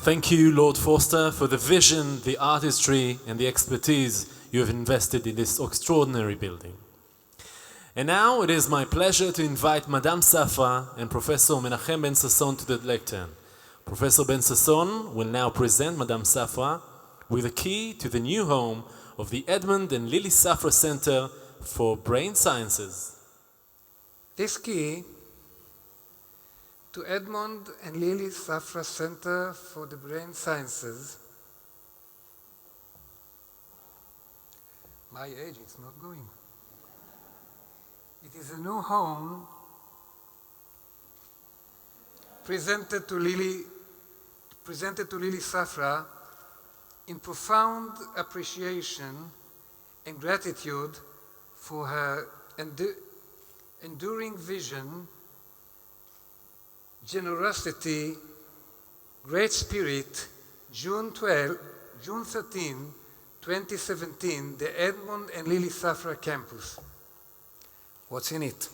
Thank you, Lord Forster, for the vision, the artistry, and the expertise you have invested in this extraordinary building. And now it is my pleasure to invite Madame Safra and Professor Menachem Ben-Sasson to the lectern. Professor Ben-Sasson will now present Madame Safra with a key to the new home of the Edmond and Lily Safra Center for Brain Sciences. This key to Edmond and Lily Safra Center for the Brain Sciences. My age, it's not going. It is a new home presented to Lily Safra in profound appreciation and gratitude for her enduring vision, generosity, great spirit. June 13, 2017, the Edmond and Lily Safra campus. What's in it?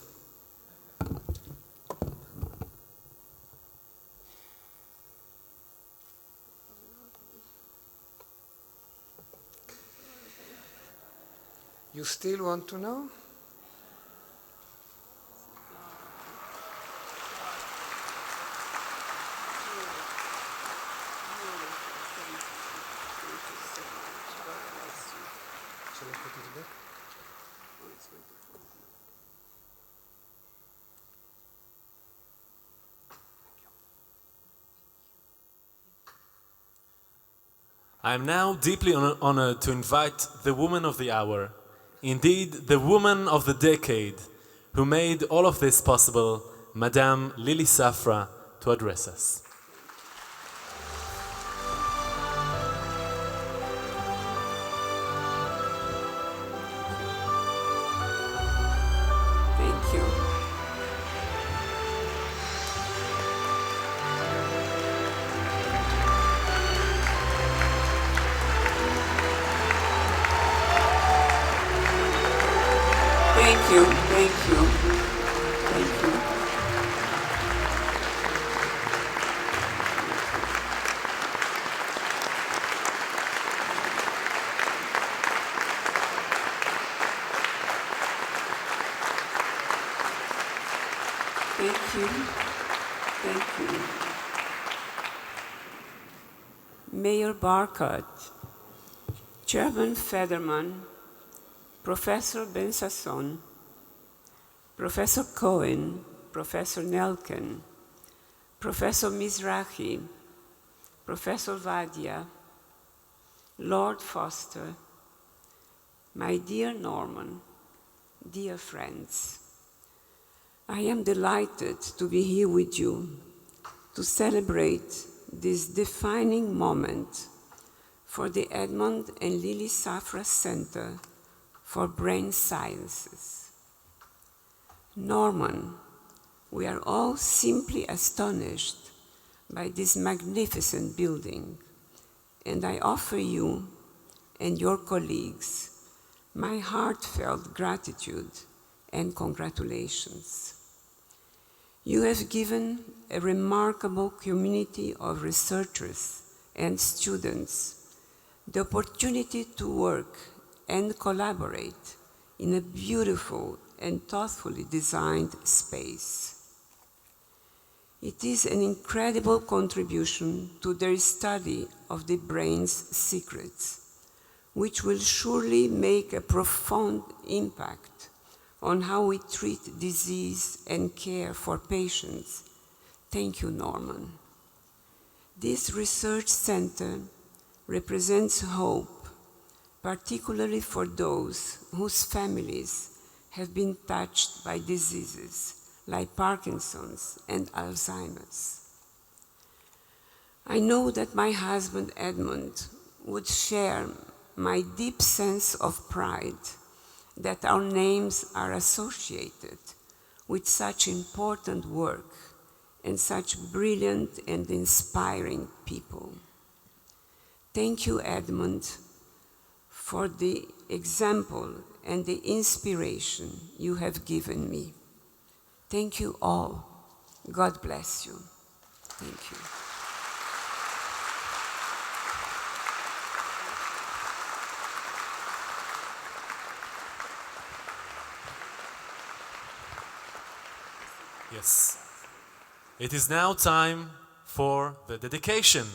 You still want to know? Shall I put it back? I am now deeply honored to invite the woman of the hour, indeed the woman of the decade, who made all of this possible, Madame Lily Safra, to address us. Thank you. Thank you, thank you, thank you. Thank you, thank you. Mayor Barkat, Chairman Federman, Professor Ben-Sasson, Professor Cohen, Professor Nelken, Professor Mizrahi, Professor Vadia, Lord Foster, my dear Norman, dear friends, I am delighted to be here with you to celebrate this defining moment for the Edmond and Lily Safra Center for Brain Sciences. Norman, we are all simply astonished by this magnificent building, and I offer you and your colleagues my heartfelt gratitude and congratulations. You have given a remarkable community of researchers and students the opportunity to work and collaborate in a beautiful and thoughtfully designed space. It is an incredible contribution to their study of the brain's secrets, which will surely make a profound impact on how we treat disease and care for patients. Thank you, Norman. This research center represents hope, particularly for those whose families have been touched by diseases like Parkinson's and Alzheimer's. I know that my husband Edmond would share my deep sense of pride that our names are associated with such important work and such brilliant and inspiring people. Thank you, Edmond, for the example and the inspiration you have given me. Thank you all. God bless you. Thank you. Yes. It is now time for the dedication.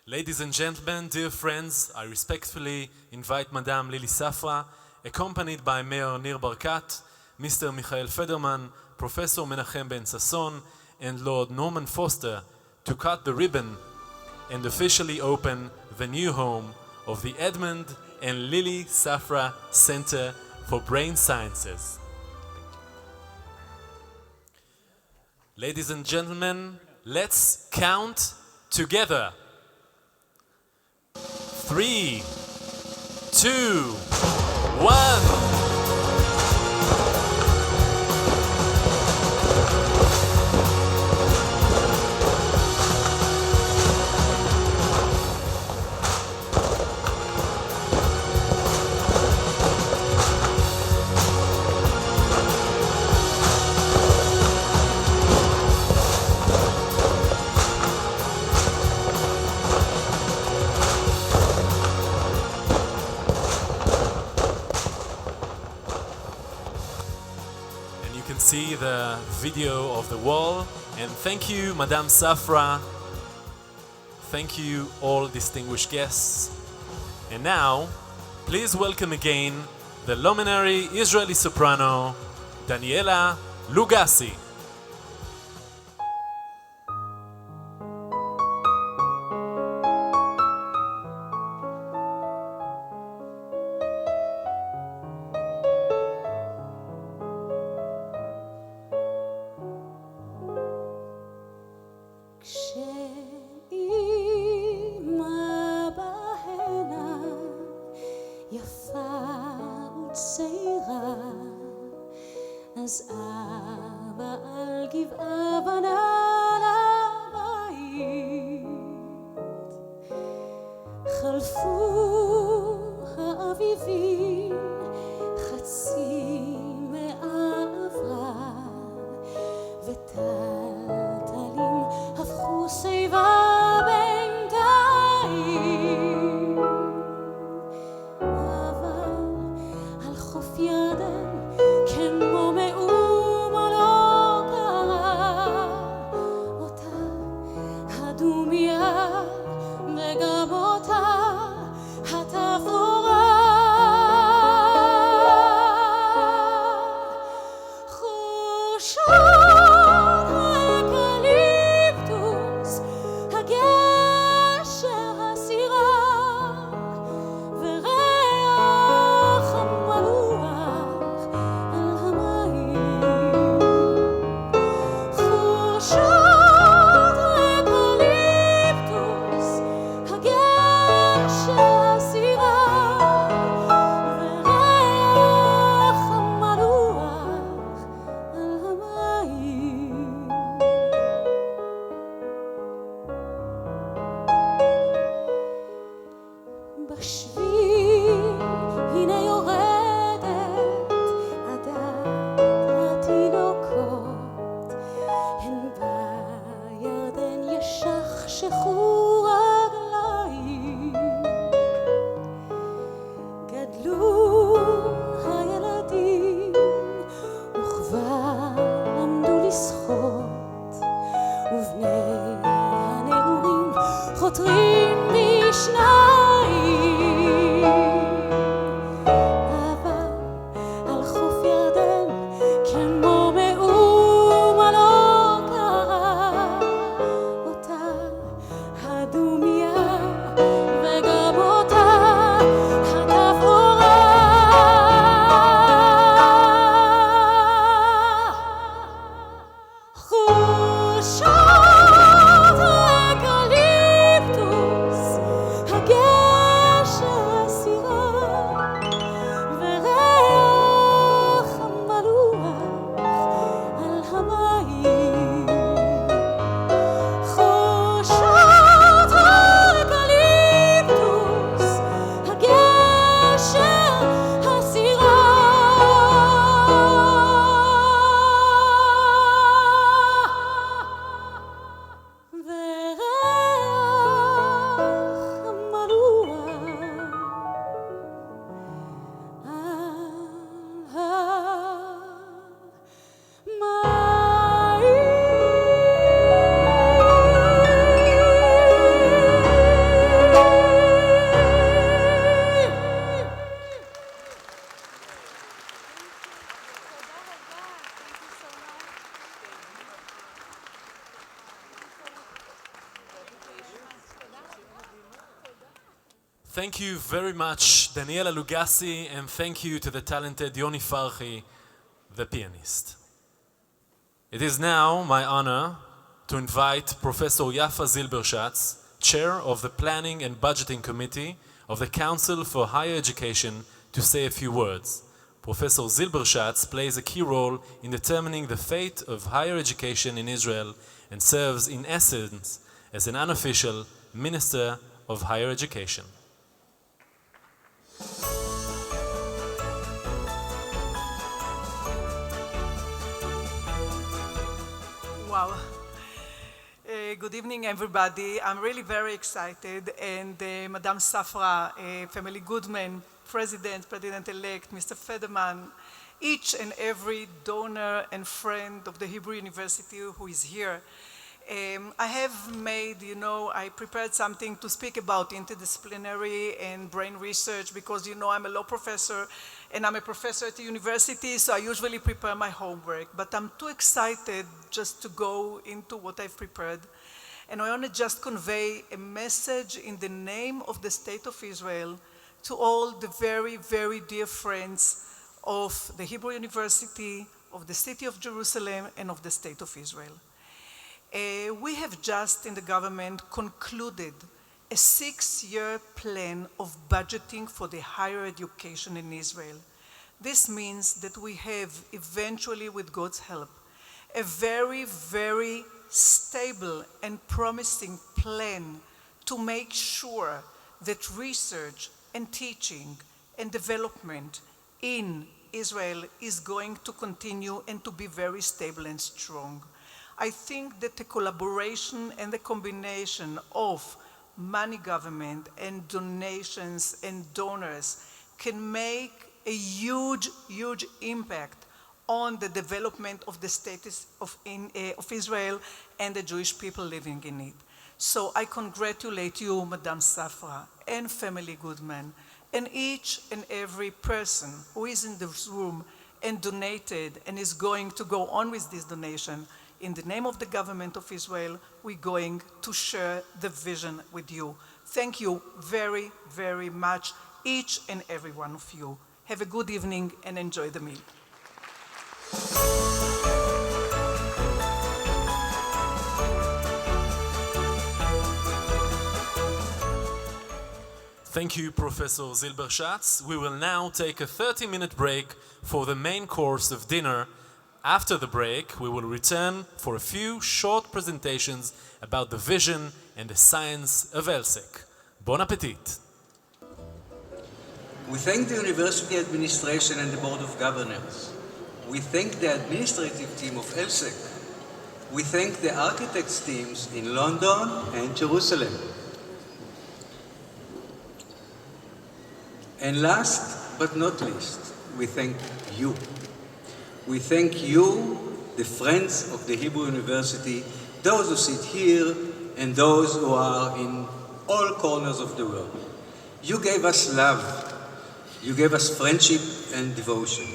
Ladies and gentlemen, dear friends, I respectfully invite Madame Lily Safra, accompanied by Mayor Nir Barkat, Mr. Michael Federman, Professor Menachem Ben Sasson, and Lord Norman Foster, to cut the ribbon and officially open the new home of the Edmond and Lily Safra Center for Brain Sciences. Ladies and gentlemen, let's count together. 3, 2, 1. See the video of the wall, and thank you, Madame Safra. Thank you, all distinguished guests. And now, please welcome again the luminary Israeli soprano, Daniela Lugassi. אז אבא על גבעה בנה לבית. חלפו האביבים, חצי מאה עברה, וטלטלים הפכו שיבה בינתיים. אבל על חוף ירדן כמו מאומה לא קרה אותה הדומיה וגם אותה התפאורה. חורשות האקליפטוס, הגשר הסירה וריח המלוח על המים. חורשות האקליפטוס, הגשר הסירה וריח המלוח על המים. בשביל הנה יורדת עדת התינוקות, הן בירדן ישכשכו רגליים. גדלו הילדים וכבר למדו לשחות, ובני הנעורים חותרים בשניים. Thank you very much, Daniela Lugassi, and thank you to the talented Yoni Farhi, the pianist. It is now my honor to invite Professor Yafa Zilberschatz, Chair of the Planning and Budgeting Committee of the Council for Higher Education, to say a few words. Professor Zilberschatz plays a key role in determining the fate of higher education in Israel and serves in essence as an unofficial Minister of Higher Education. Wow. Good evening, everybody. I'm really very excited, and Madame Safra, Family Goodman, President-elect, Mr. Federman, each and every donor and friend of the Hebrew University who is here. I have made, I prepared something to speak about interdisciplinary and brain research because, I'm a law professor and I'm a professor at the university, so I usually prepare my homework. But I'm too excited just to go into what I've prepared. And I want to just convey a message in the name of the State of Israel to all the very, very dear friends of the Hebrew University, of the City of Jerusalem, and of the State of Israel. We have just in the government concluded a 6-year plan of budgeting for the higher education in Israel. This means that we have eventually, with God's help, a very, very stable and promising plan to make sure that research and teaching and development in Israel is going to continue and to be very stable and strong. I think that the collaboration and the combination of money government and donations and donors can make a huge, huge impact on the development of the status of Israel and the Jewish people living in it. So I congratulate you, Madame Safra, and Family Goodman, and each and every person who is in this room and donated and is going to go on with this donation. In the name of the government of Israel, we're going to share the vision with you. Thank you very, very much, each and every one of you. Have a good evening and enjoy the meal. Thank you, Professor Zilberschatz. We will now take a 30-minute break for the main course of dinner. After the break, we will return for a few short presentations about the vision and the science of ELSC. Bon appetit! We thank the University Administration and the Board of Governors. We thank the administrative team of ELSC. We thank the architects teams in London and Jerusalem. And last but not least, we thank you. We thank you, the friends of the Hebrew University, those who sit here and those who are in all corners of the world. You gave us love. You gave us friendship and devotion.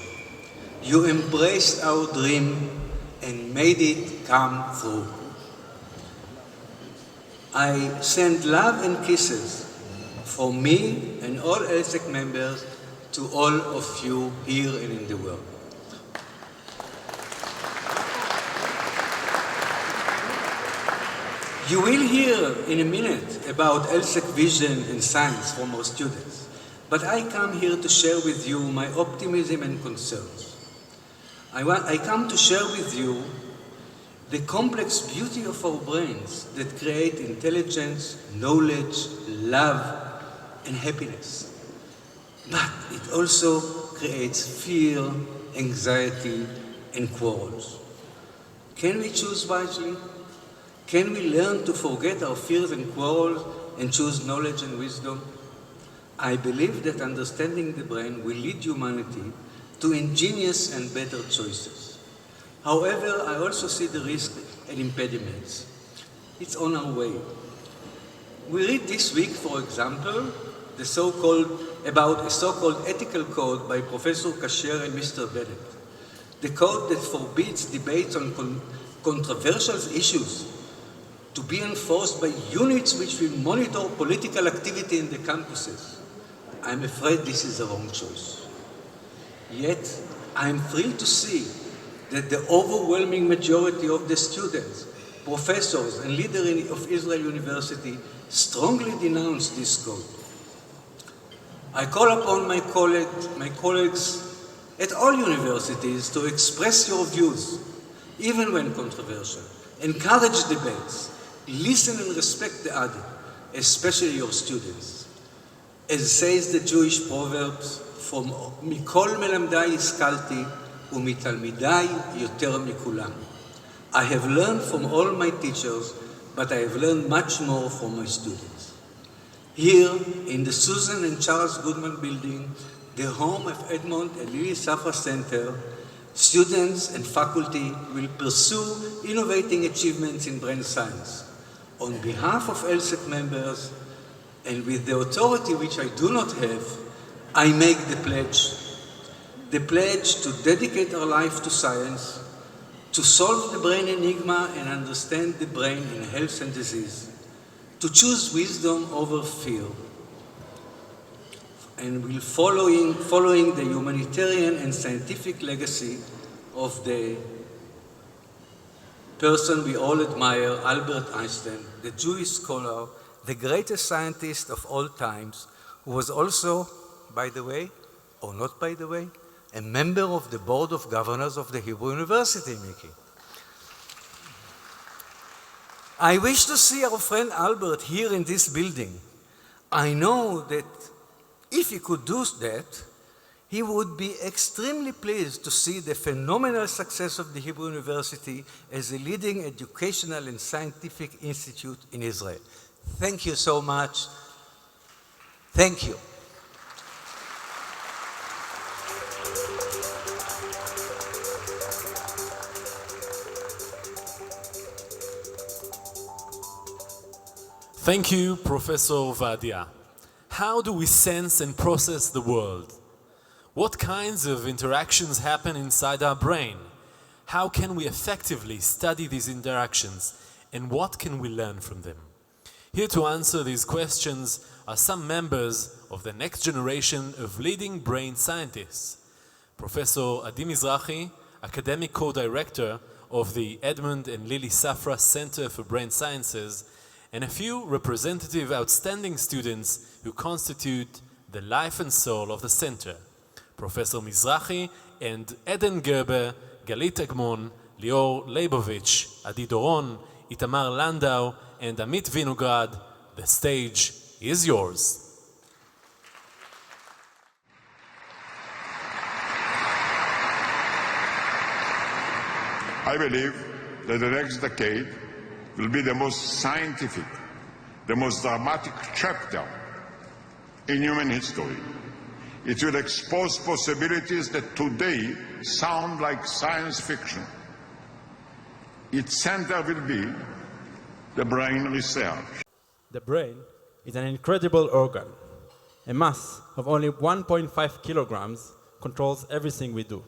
You embraced our dream and made it come through. I send love and kisses from me and all ELSC members to all of you here and in the world. You will hear in a minute about ELSC vision and science from our students, but I come here to share with you my optimism and concerns. I come to share with you the complex beauty of our brains that create intelligence, knowledge, love, and happiness. But it also creates fear, anxiety, and quarrels. Can we choose wisely? Can we learn to forget our fears and quarrels and choose knowledge and wisdom? I believe that understanding the brain will lead humanity to ingenious and better choices. However, I also see the risks and impediments. It's on our way. We read this week, for example, about a so-called ethical code by Professor Kasher and Mr. Bennett. The code that forbids debates on controversial issues to be enforced by units which will monitor political activity in the campuses. I'm afraid this is the wrong choice. Yet, I'm thrilled to see that the overwhelming majority of the students, professors, and leaders of Israel University strongly denounce this code. I call upon my colleagues at all universities to express your views, even when controversial. Encourage debates, listen and respect the other, especially your students. As says the Jewish Proverbs, from mikol melamdai iskalti umitalmidai yoter mikulam. I have learned from all my teachers, but I have learned much more from my students. Here, in the Susan and Charles Goodman building, the home of Edmond and Lily Safra Center, students and faculty will pursue innovating achievements in brain science. On behalf of ELSC members, and with the authority which I do not have, I make the pledge to dedicate our life to science, to solve the brain enigma and understand the brain in health and disease, to choose wisdom over fear, and will following the humanitarian and scientific legacy of the person we all admire, Albert Einstein, the Jewish scholar, the greatest scientist of all times, who was also, by the way, or not by the way, a member of the Board of Governors of the Hebrew University, Mickey. I wish to see our friend Albert here in this building. I know that if he could do that, he would be extremely pleased to see the phenomenal success of the Hebrew University as a leading educational and scientific institute in Israel. Thank you so much. Thank you. Thank you, Professor Vadia. How do we sense and process the world? What kinds of interactions happen inside our brain? How can we effectively study these interactions, and what can we learn from them? Here to answer these questions are some members of the next generation of leading brain scientists. Professor Adi Mizrahi, Academic Co-Director of the Edmond and Lily Safra Center for Brain Sciences, and a few representative outstanding students who constitute the life and soul of the center. Professor Mizrahi and Eden Gerber, Galit Edmond, Lior Leibovich, Adi Doron, Itamar Landau, and Amit Vinograd. The stage is yours. I believe that the next decade will be the most scientific, the most dramatic chapter in human history. It will expose possibilities that today sound like science fiction. Its center will be the brain research. The brain is an incredible organ. A mass of only 1.5 kilograms controls everything we do.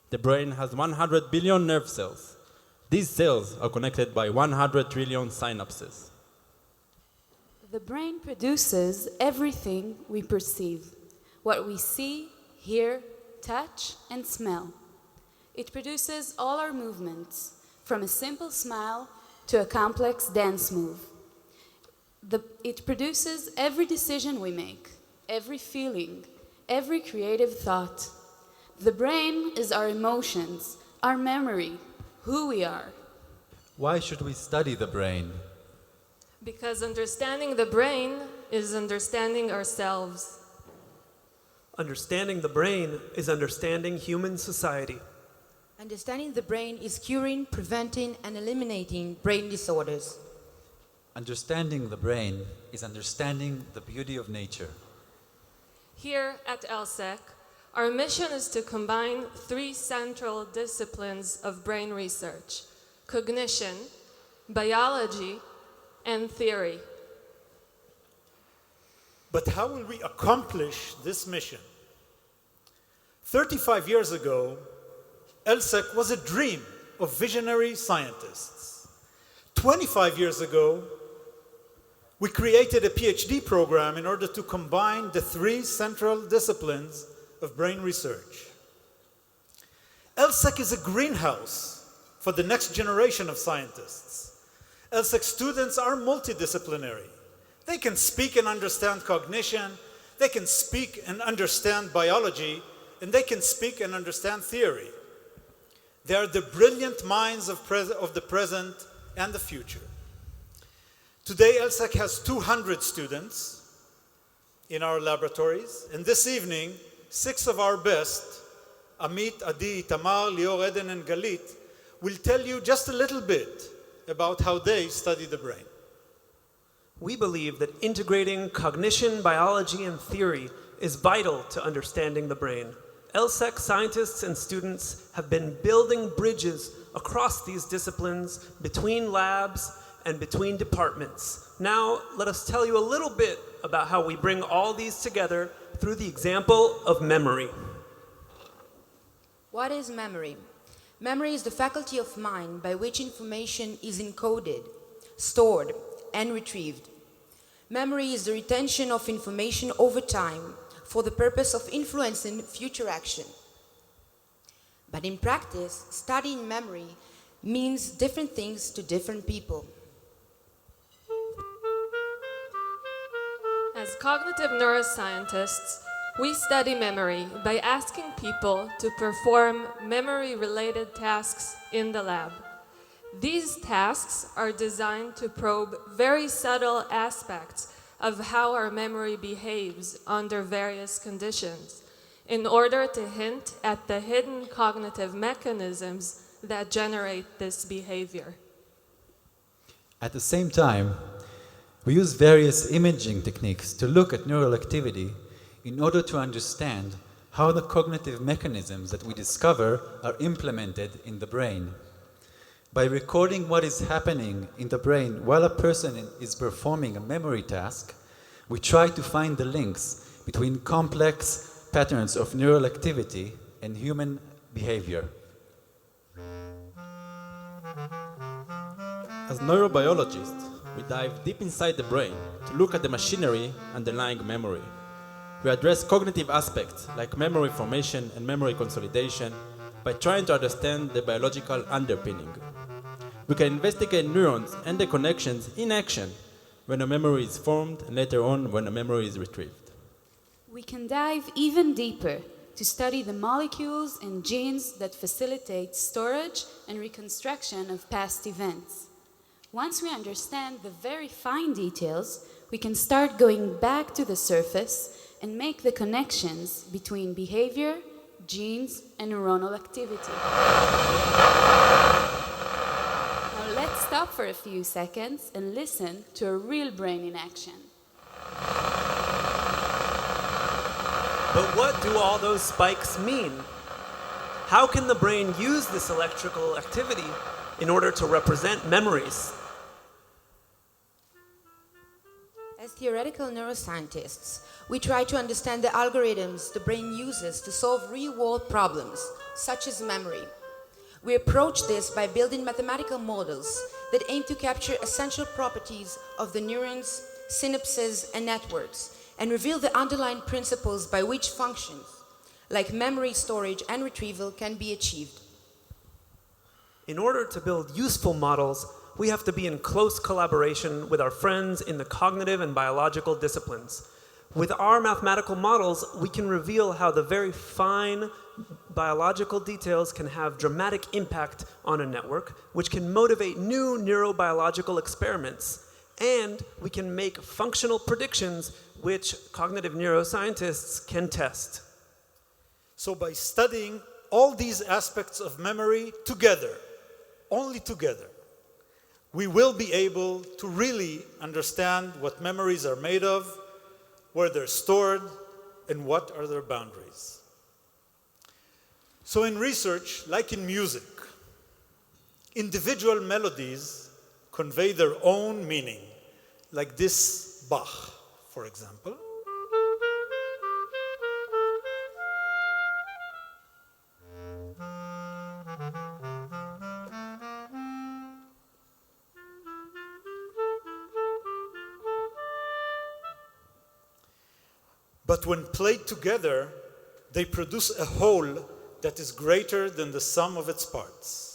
The brain has 100 billion nerve cells. These cells are connected by 100 trillion synapses. The brain produces everything we perceive, what we see, hear, touch, and smell. It produces all our movements, from a simple smile to a complex dance move. It produces every decision we make, every feeling, every creative thought. The brain is our emotions, our memory, who we are. Why should we study the brain? Because understanding the brain is understanding ourselves. Understanding the brain is understanding human society. Understanding the brain is curing, preventing, and eliminating brain disorders. Understanding the brain is understanding the beauty of nature. Here at ELSC, our mission is to combine three central disciplines of brain research: cognition, biology, and theory. But how will we accomplish this mission? 35 years ago, ELSC was a dream of visionary scientists. 25 years ago, we created a PhD program in order to combine the three central disciplines of brain research. ELSC is a greenhouse for the next generation of scientists. ELSC students are multidisciplinary. They can speak and understand cognition, they can speak and understand biology, and they can speak and understand theory. They are the brilliant minds of the present and the future. Today, ELSC has 200 students in our laboratories, and this evening, 6 of our best, Amit, Adi, Tamar, Lior, Eden, and Galit, will tell you just a little bit about how they study the brain. We believe that integrating cognition, biology, and theory is vital to understanding the brain. ELSC scientists and students have been building bridges across these disciplines, between labs, and between departments. Now, let us tell you a little bit about how we bring all these together through the example of memory. What is memory? Memory is the faculty of mind by which information is encoded, stored, and retrieved. Memory is the retention of information over time for the purpose of influencing future action. But in practice, studying memory means different things to different people. As cognitive neuroscientists, we study memory by asking people to perform memory-related tasks in the lab. These tasks are designed to probe very subtle aspects of how our memory behaves under various conditions, in order to hint at the hidden cognitive mechanisms that generate this behavior. At the same time, we use various imaging techniques to look at neural activity in order to understand how the cognitive mechanisms that we discover are implemented in the brain. By recording what is happening in the brain while a person is performing a memory task, we try to find the links between complex patterns of neural activity and human behavior. As neurobiologists, we dive deep inside the brain to look at the machinery underlying memory. We address cognitive aspects like memory formation and memory consolidation by trying to understand the biological underpinning. We can investigate neurons and their connections in action when a memory is formed and later on when a memory is retrieved. We can dive even deeper to study the molecules and genes that facilitate storage and reconstruction of past events. Once we understand the very fine details, we can start going back to the surface and make the connections between behavior, genes, and neuronal activity. Now let's stop for a few seconds and listen to a real brain in action. But what do all those spikes mean? How can the brain use this electrical activity in order to represent memories? As theoretical neuroscientists, we try to understand the algorithms the brain uses to solve real-world problems, such as memory. We approach this by building mathematical models that aim to capture essential properties of the neurons, synapses, and networks, and reveal the underlying principles by which functions, like memory storage and retrieval, can be achieved. In order to build useful models, we have to be in close collaboration with our friends in the cognitive and biological disciplines. With our mathematical models, we can reveal how the very fine biological details can have dramatic impact on a network, which can motivate new neurobiological experiments. And we can make functional predictions which cognitive neuroscientists can test. So by studying all these aspects of memory together, only together, we will be able to really understand what memories are made of, where they're stored, and what are their boundaries. So in research, like in music, individual melodies convey their own meaning, like this Bach, for example. But when played together, they produce a whole that is greater than the sum of its parts.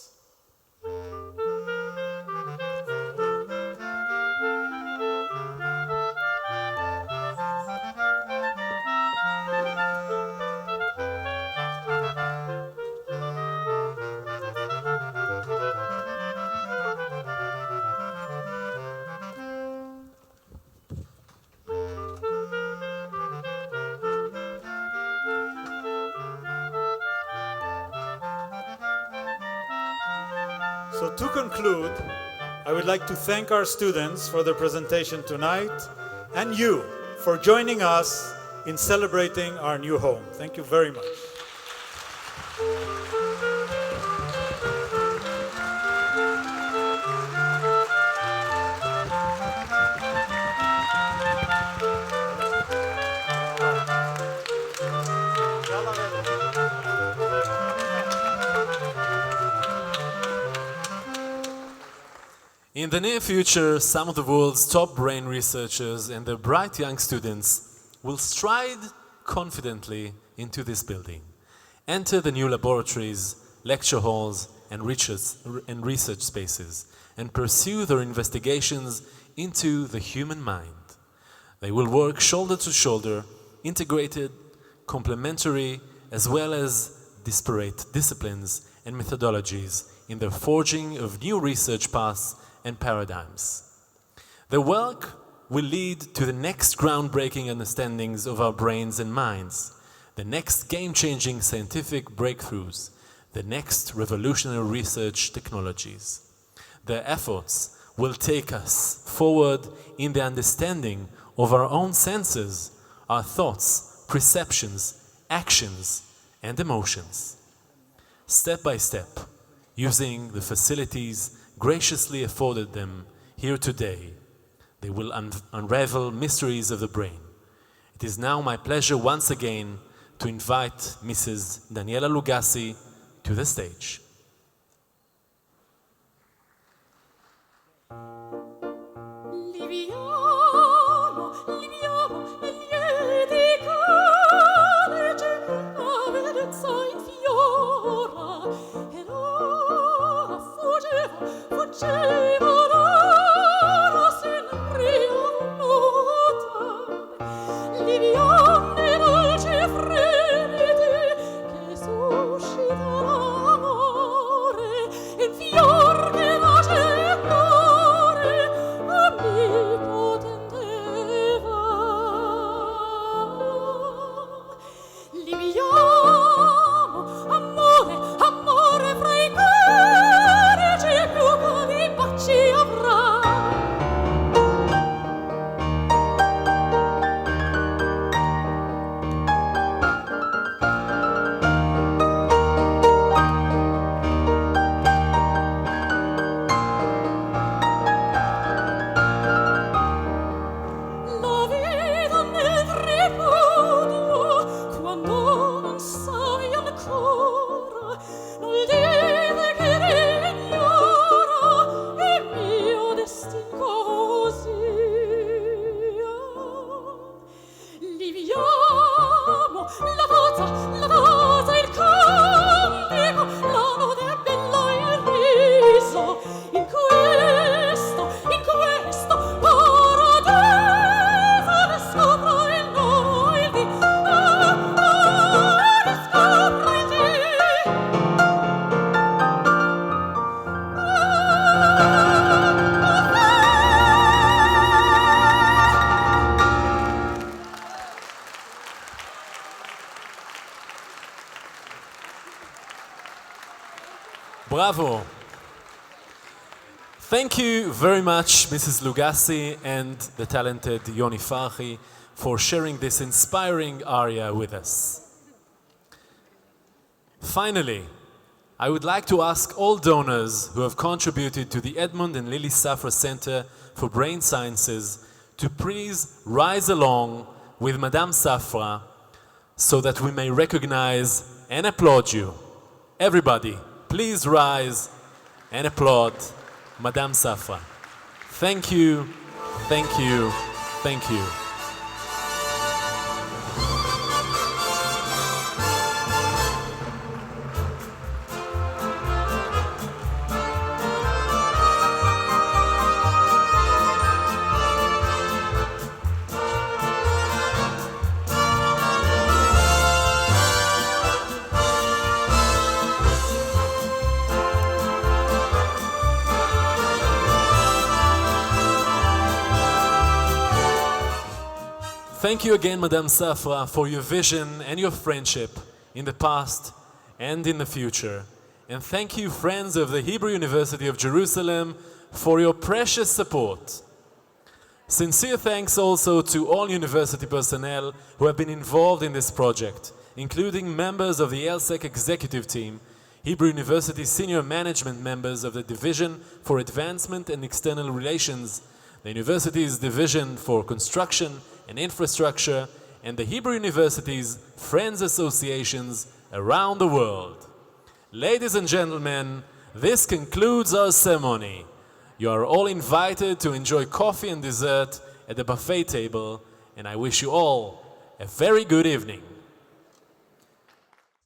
So to conclude, I would like to thank our students for their presentation tonight and you for joining us in celebrating our new home. Thank you very much. In the near future, some of the world's top brain researchers and their bright young students will stride confidently into this building, enter the new laboratories, lecture halls, and research spaces, and pursue their investigations into the human mind. They will work shoulder to shoulder, integrated, complementary, as well as disparate disciplines and methodologies in the forging of new research paths and paradigms. Their work will lead to the next groundbreaking understandings of our brains and minds, the next game-changing scientific breakthroughs, the next revolutionary research technologies. Their efforts will take us forward in the understanding of our own senses, our thoughts, perceptions, actions, and emotions. Step by step, using the facilities graciously afforded them here today, they will unravel mysteries of the brain. It is now my pleasure once again to invite Mrs. Daniela Lugassi to the stage. Bravo. Thank you very much, Mrs. Lugassi and the talented Yoni Farhi, for sharing this inspiring aria with us. Finally, I would like to ask all donors who have contributed to the Edmond and Lily Safra Center for Brain Sciences to please rise along with Madame Safra so that we may recognize and applaud you. Everybody, please rise and applaud Madame Safra. Thank you, thank you, thank you. Thank you again, Madame Safra, for your vision and your friendship in the past and in the future. And thank you, friends of the Hebrew University of Jerusalem, for your precious support. Sincere thanks also to all university personnel who have been involved in this project, including members of the ELSC executive team, Hebrew University senior management members of the Division for Advancement and External Relations, the university's Division for Construction and Infrastructure, and the Hebrew University's Friends Associations around the world. Ladies and gentlemen, this concludes our ceremony. You are all invited to enjoy coffee and dessert at the buffet table, and I wish you all a very good evening.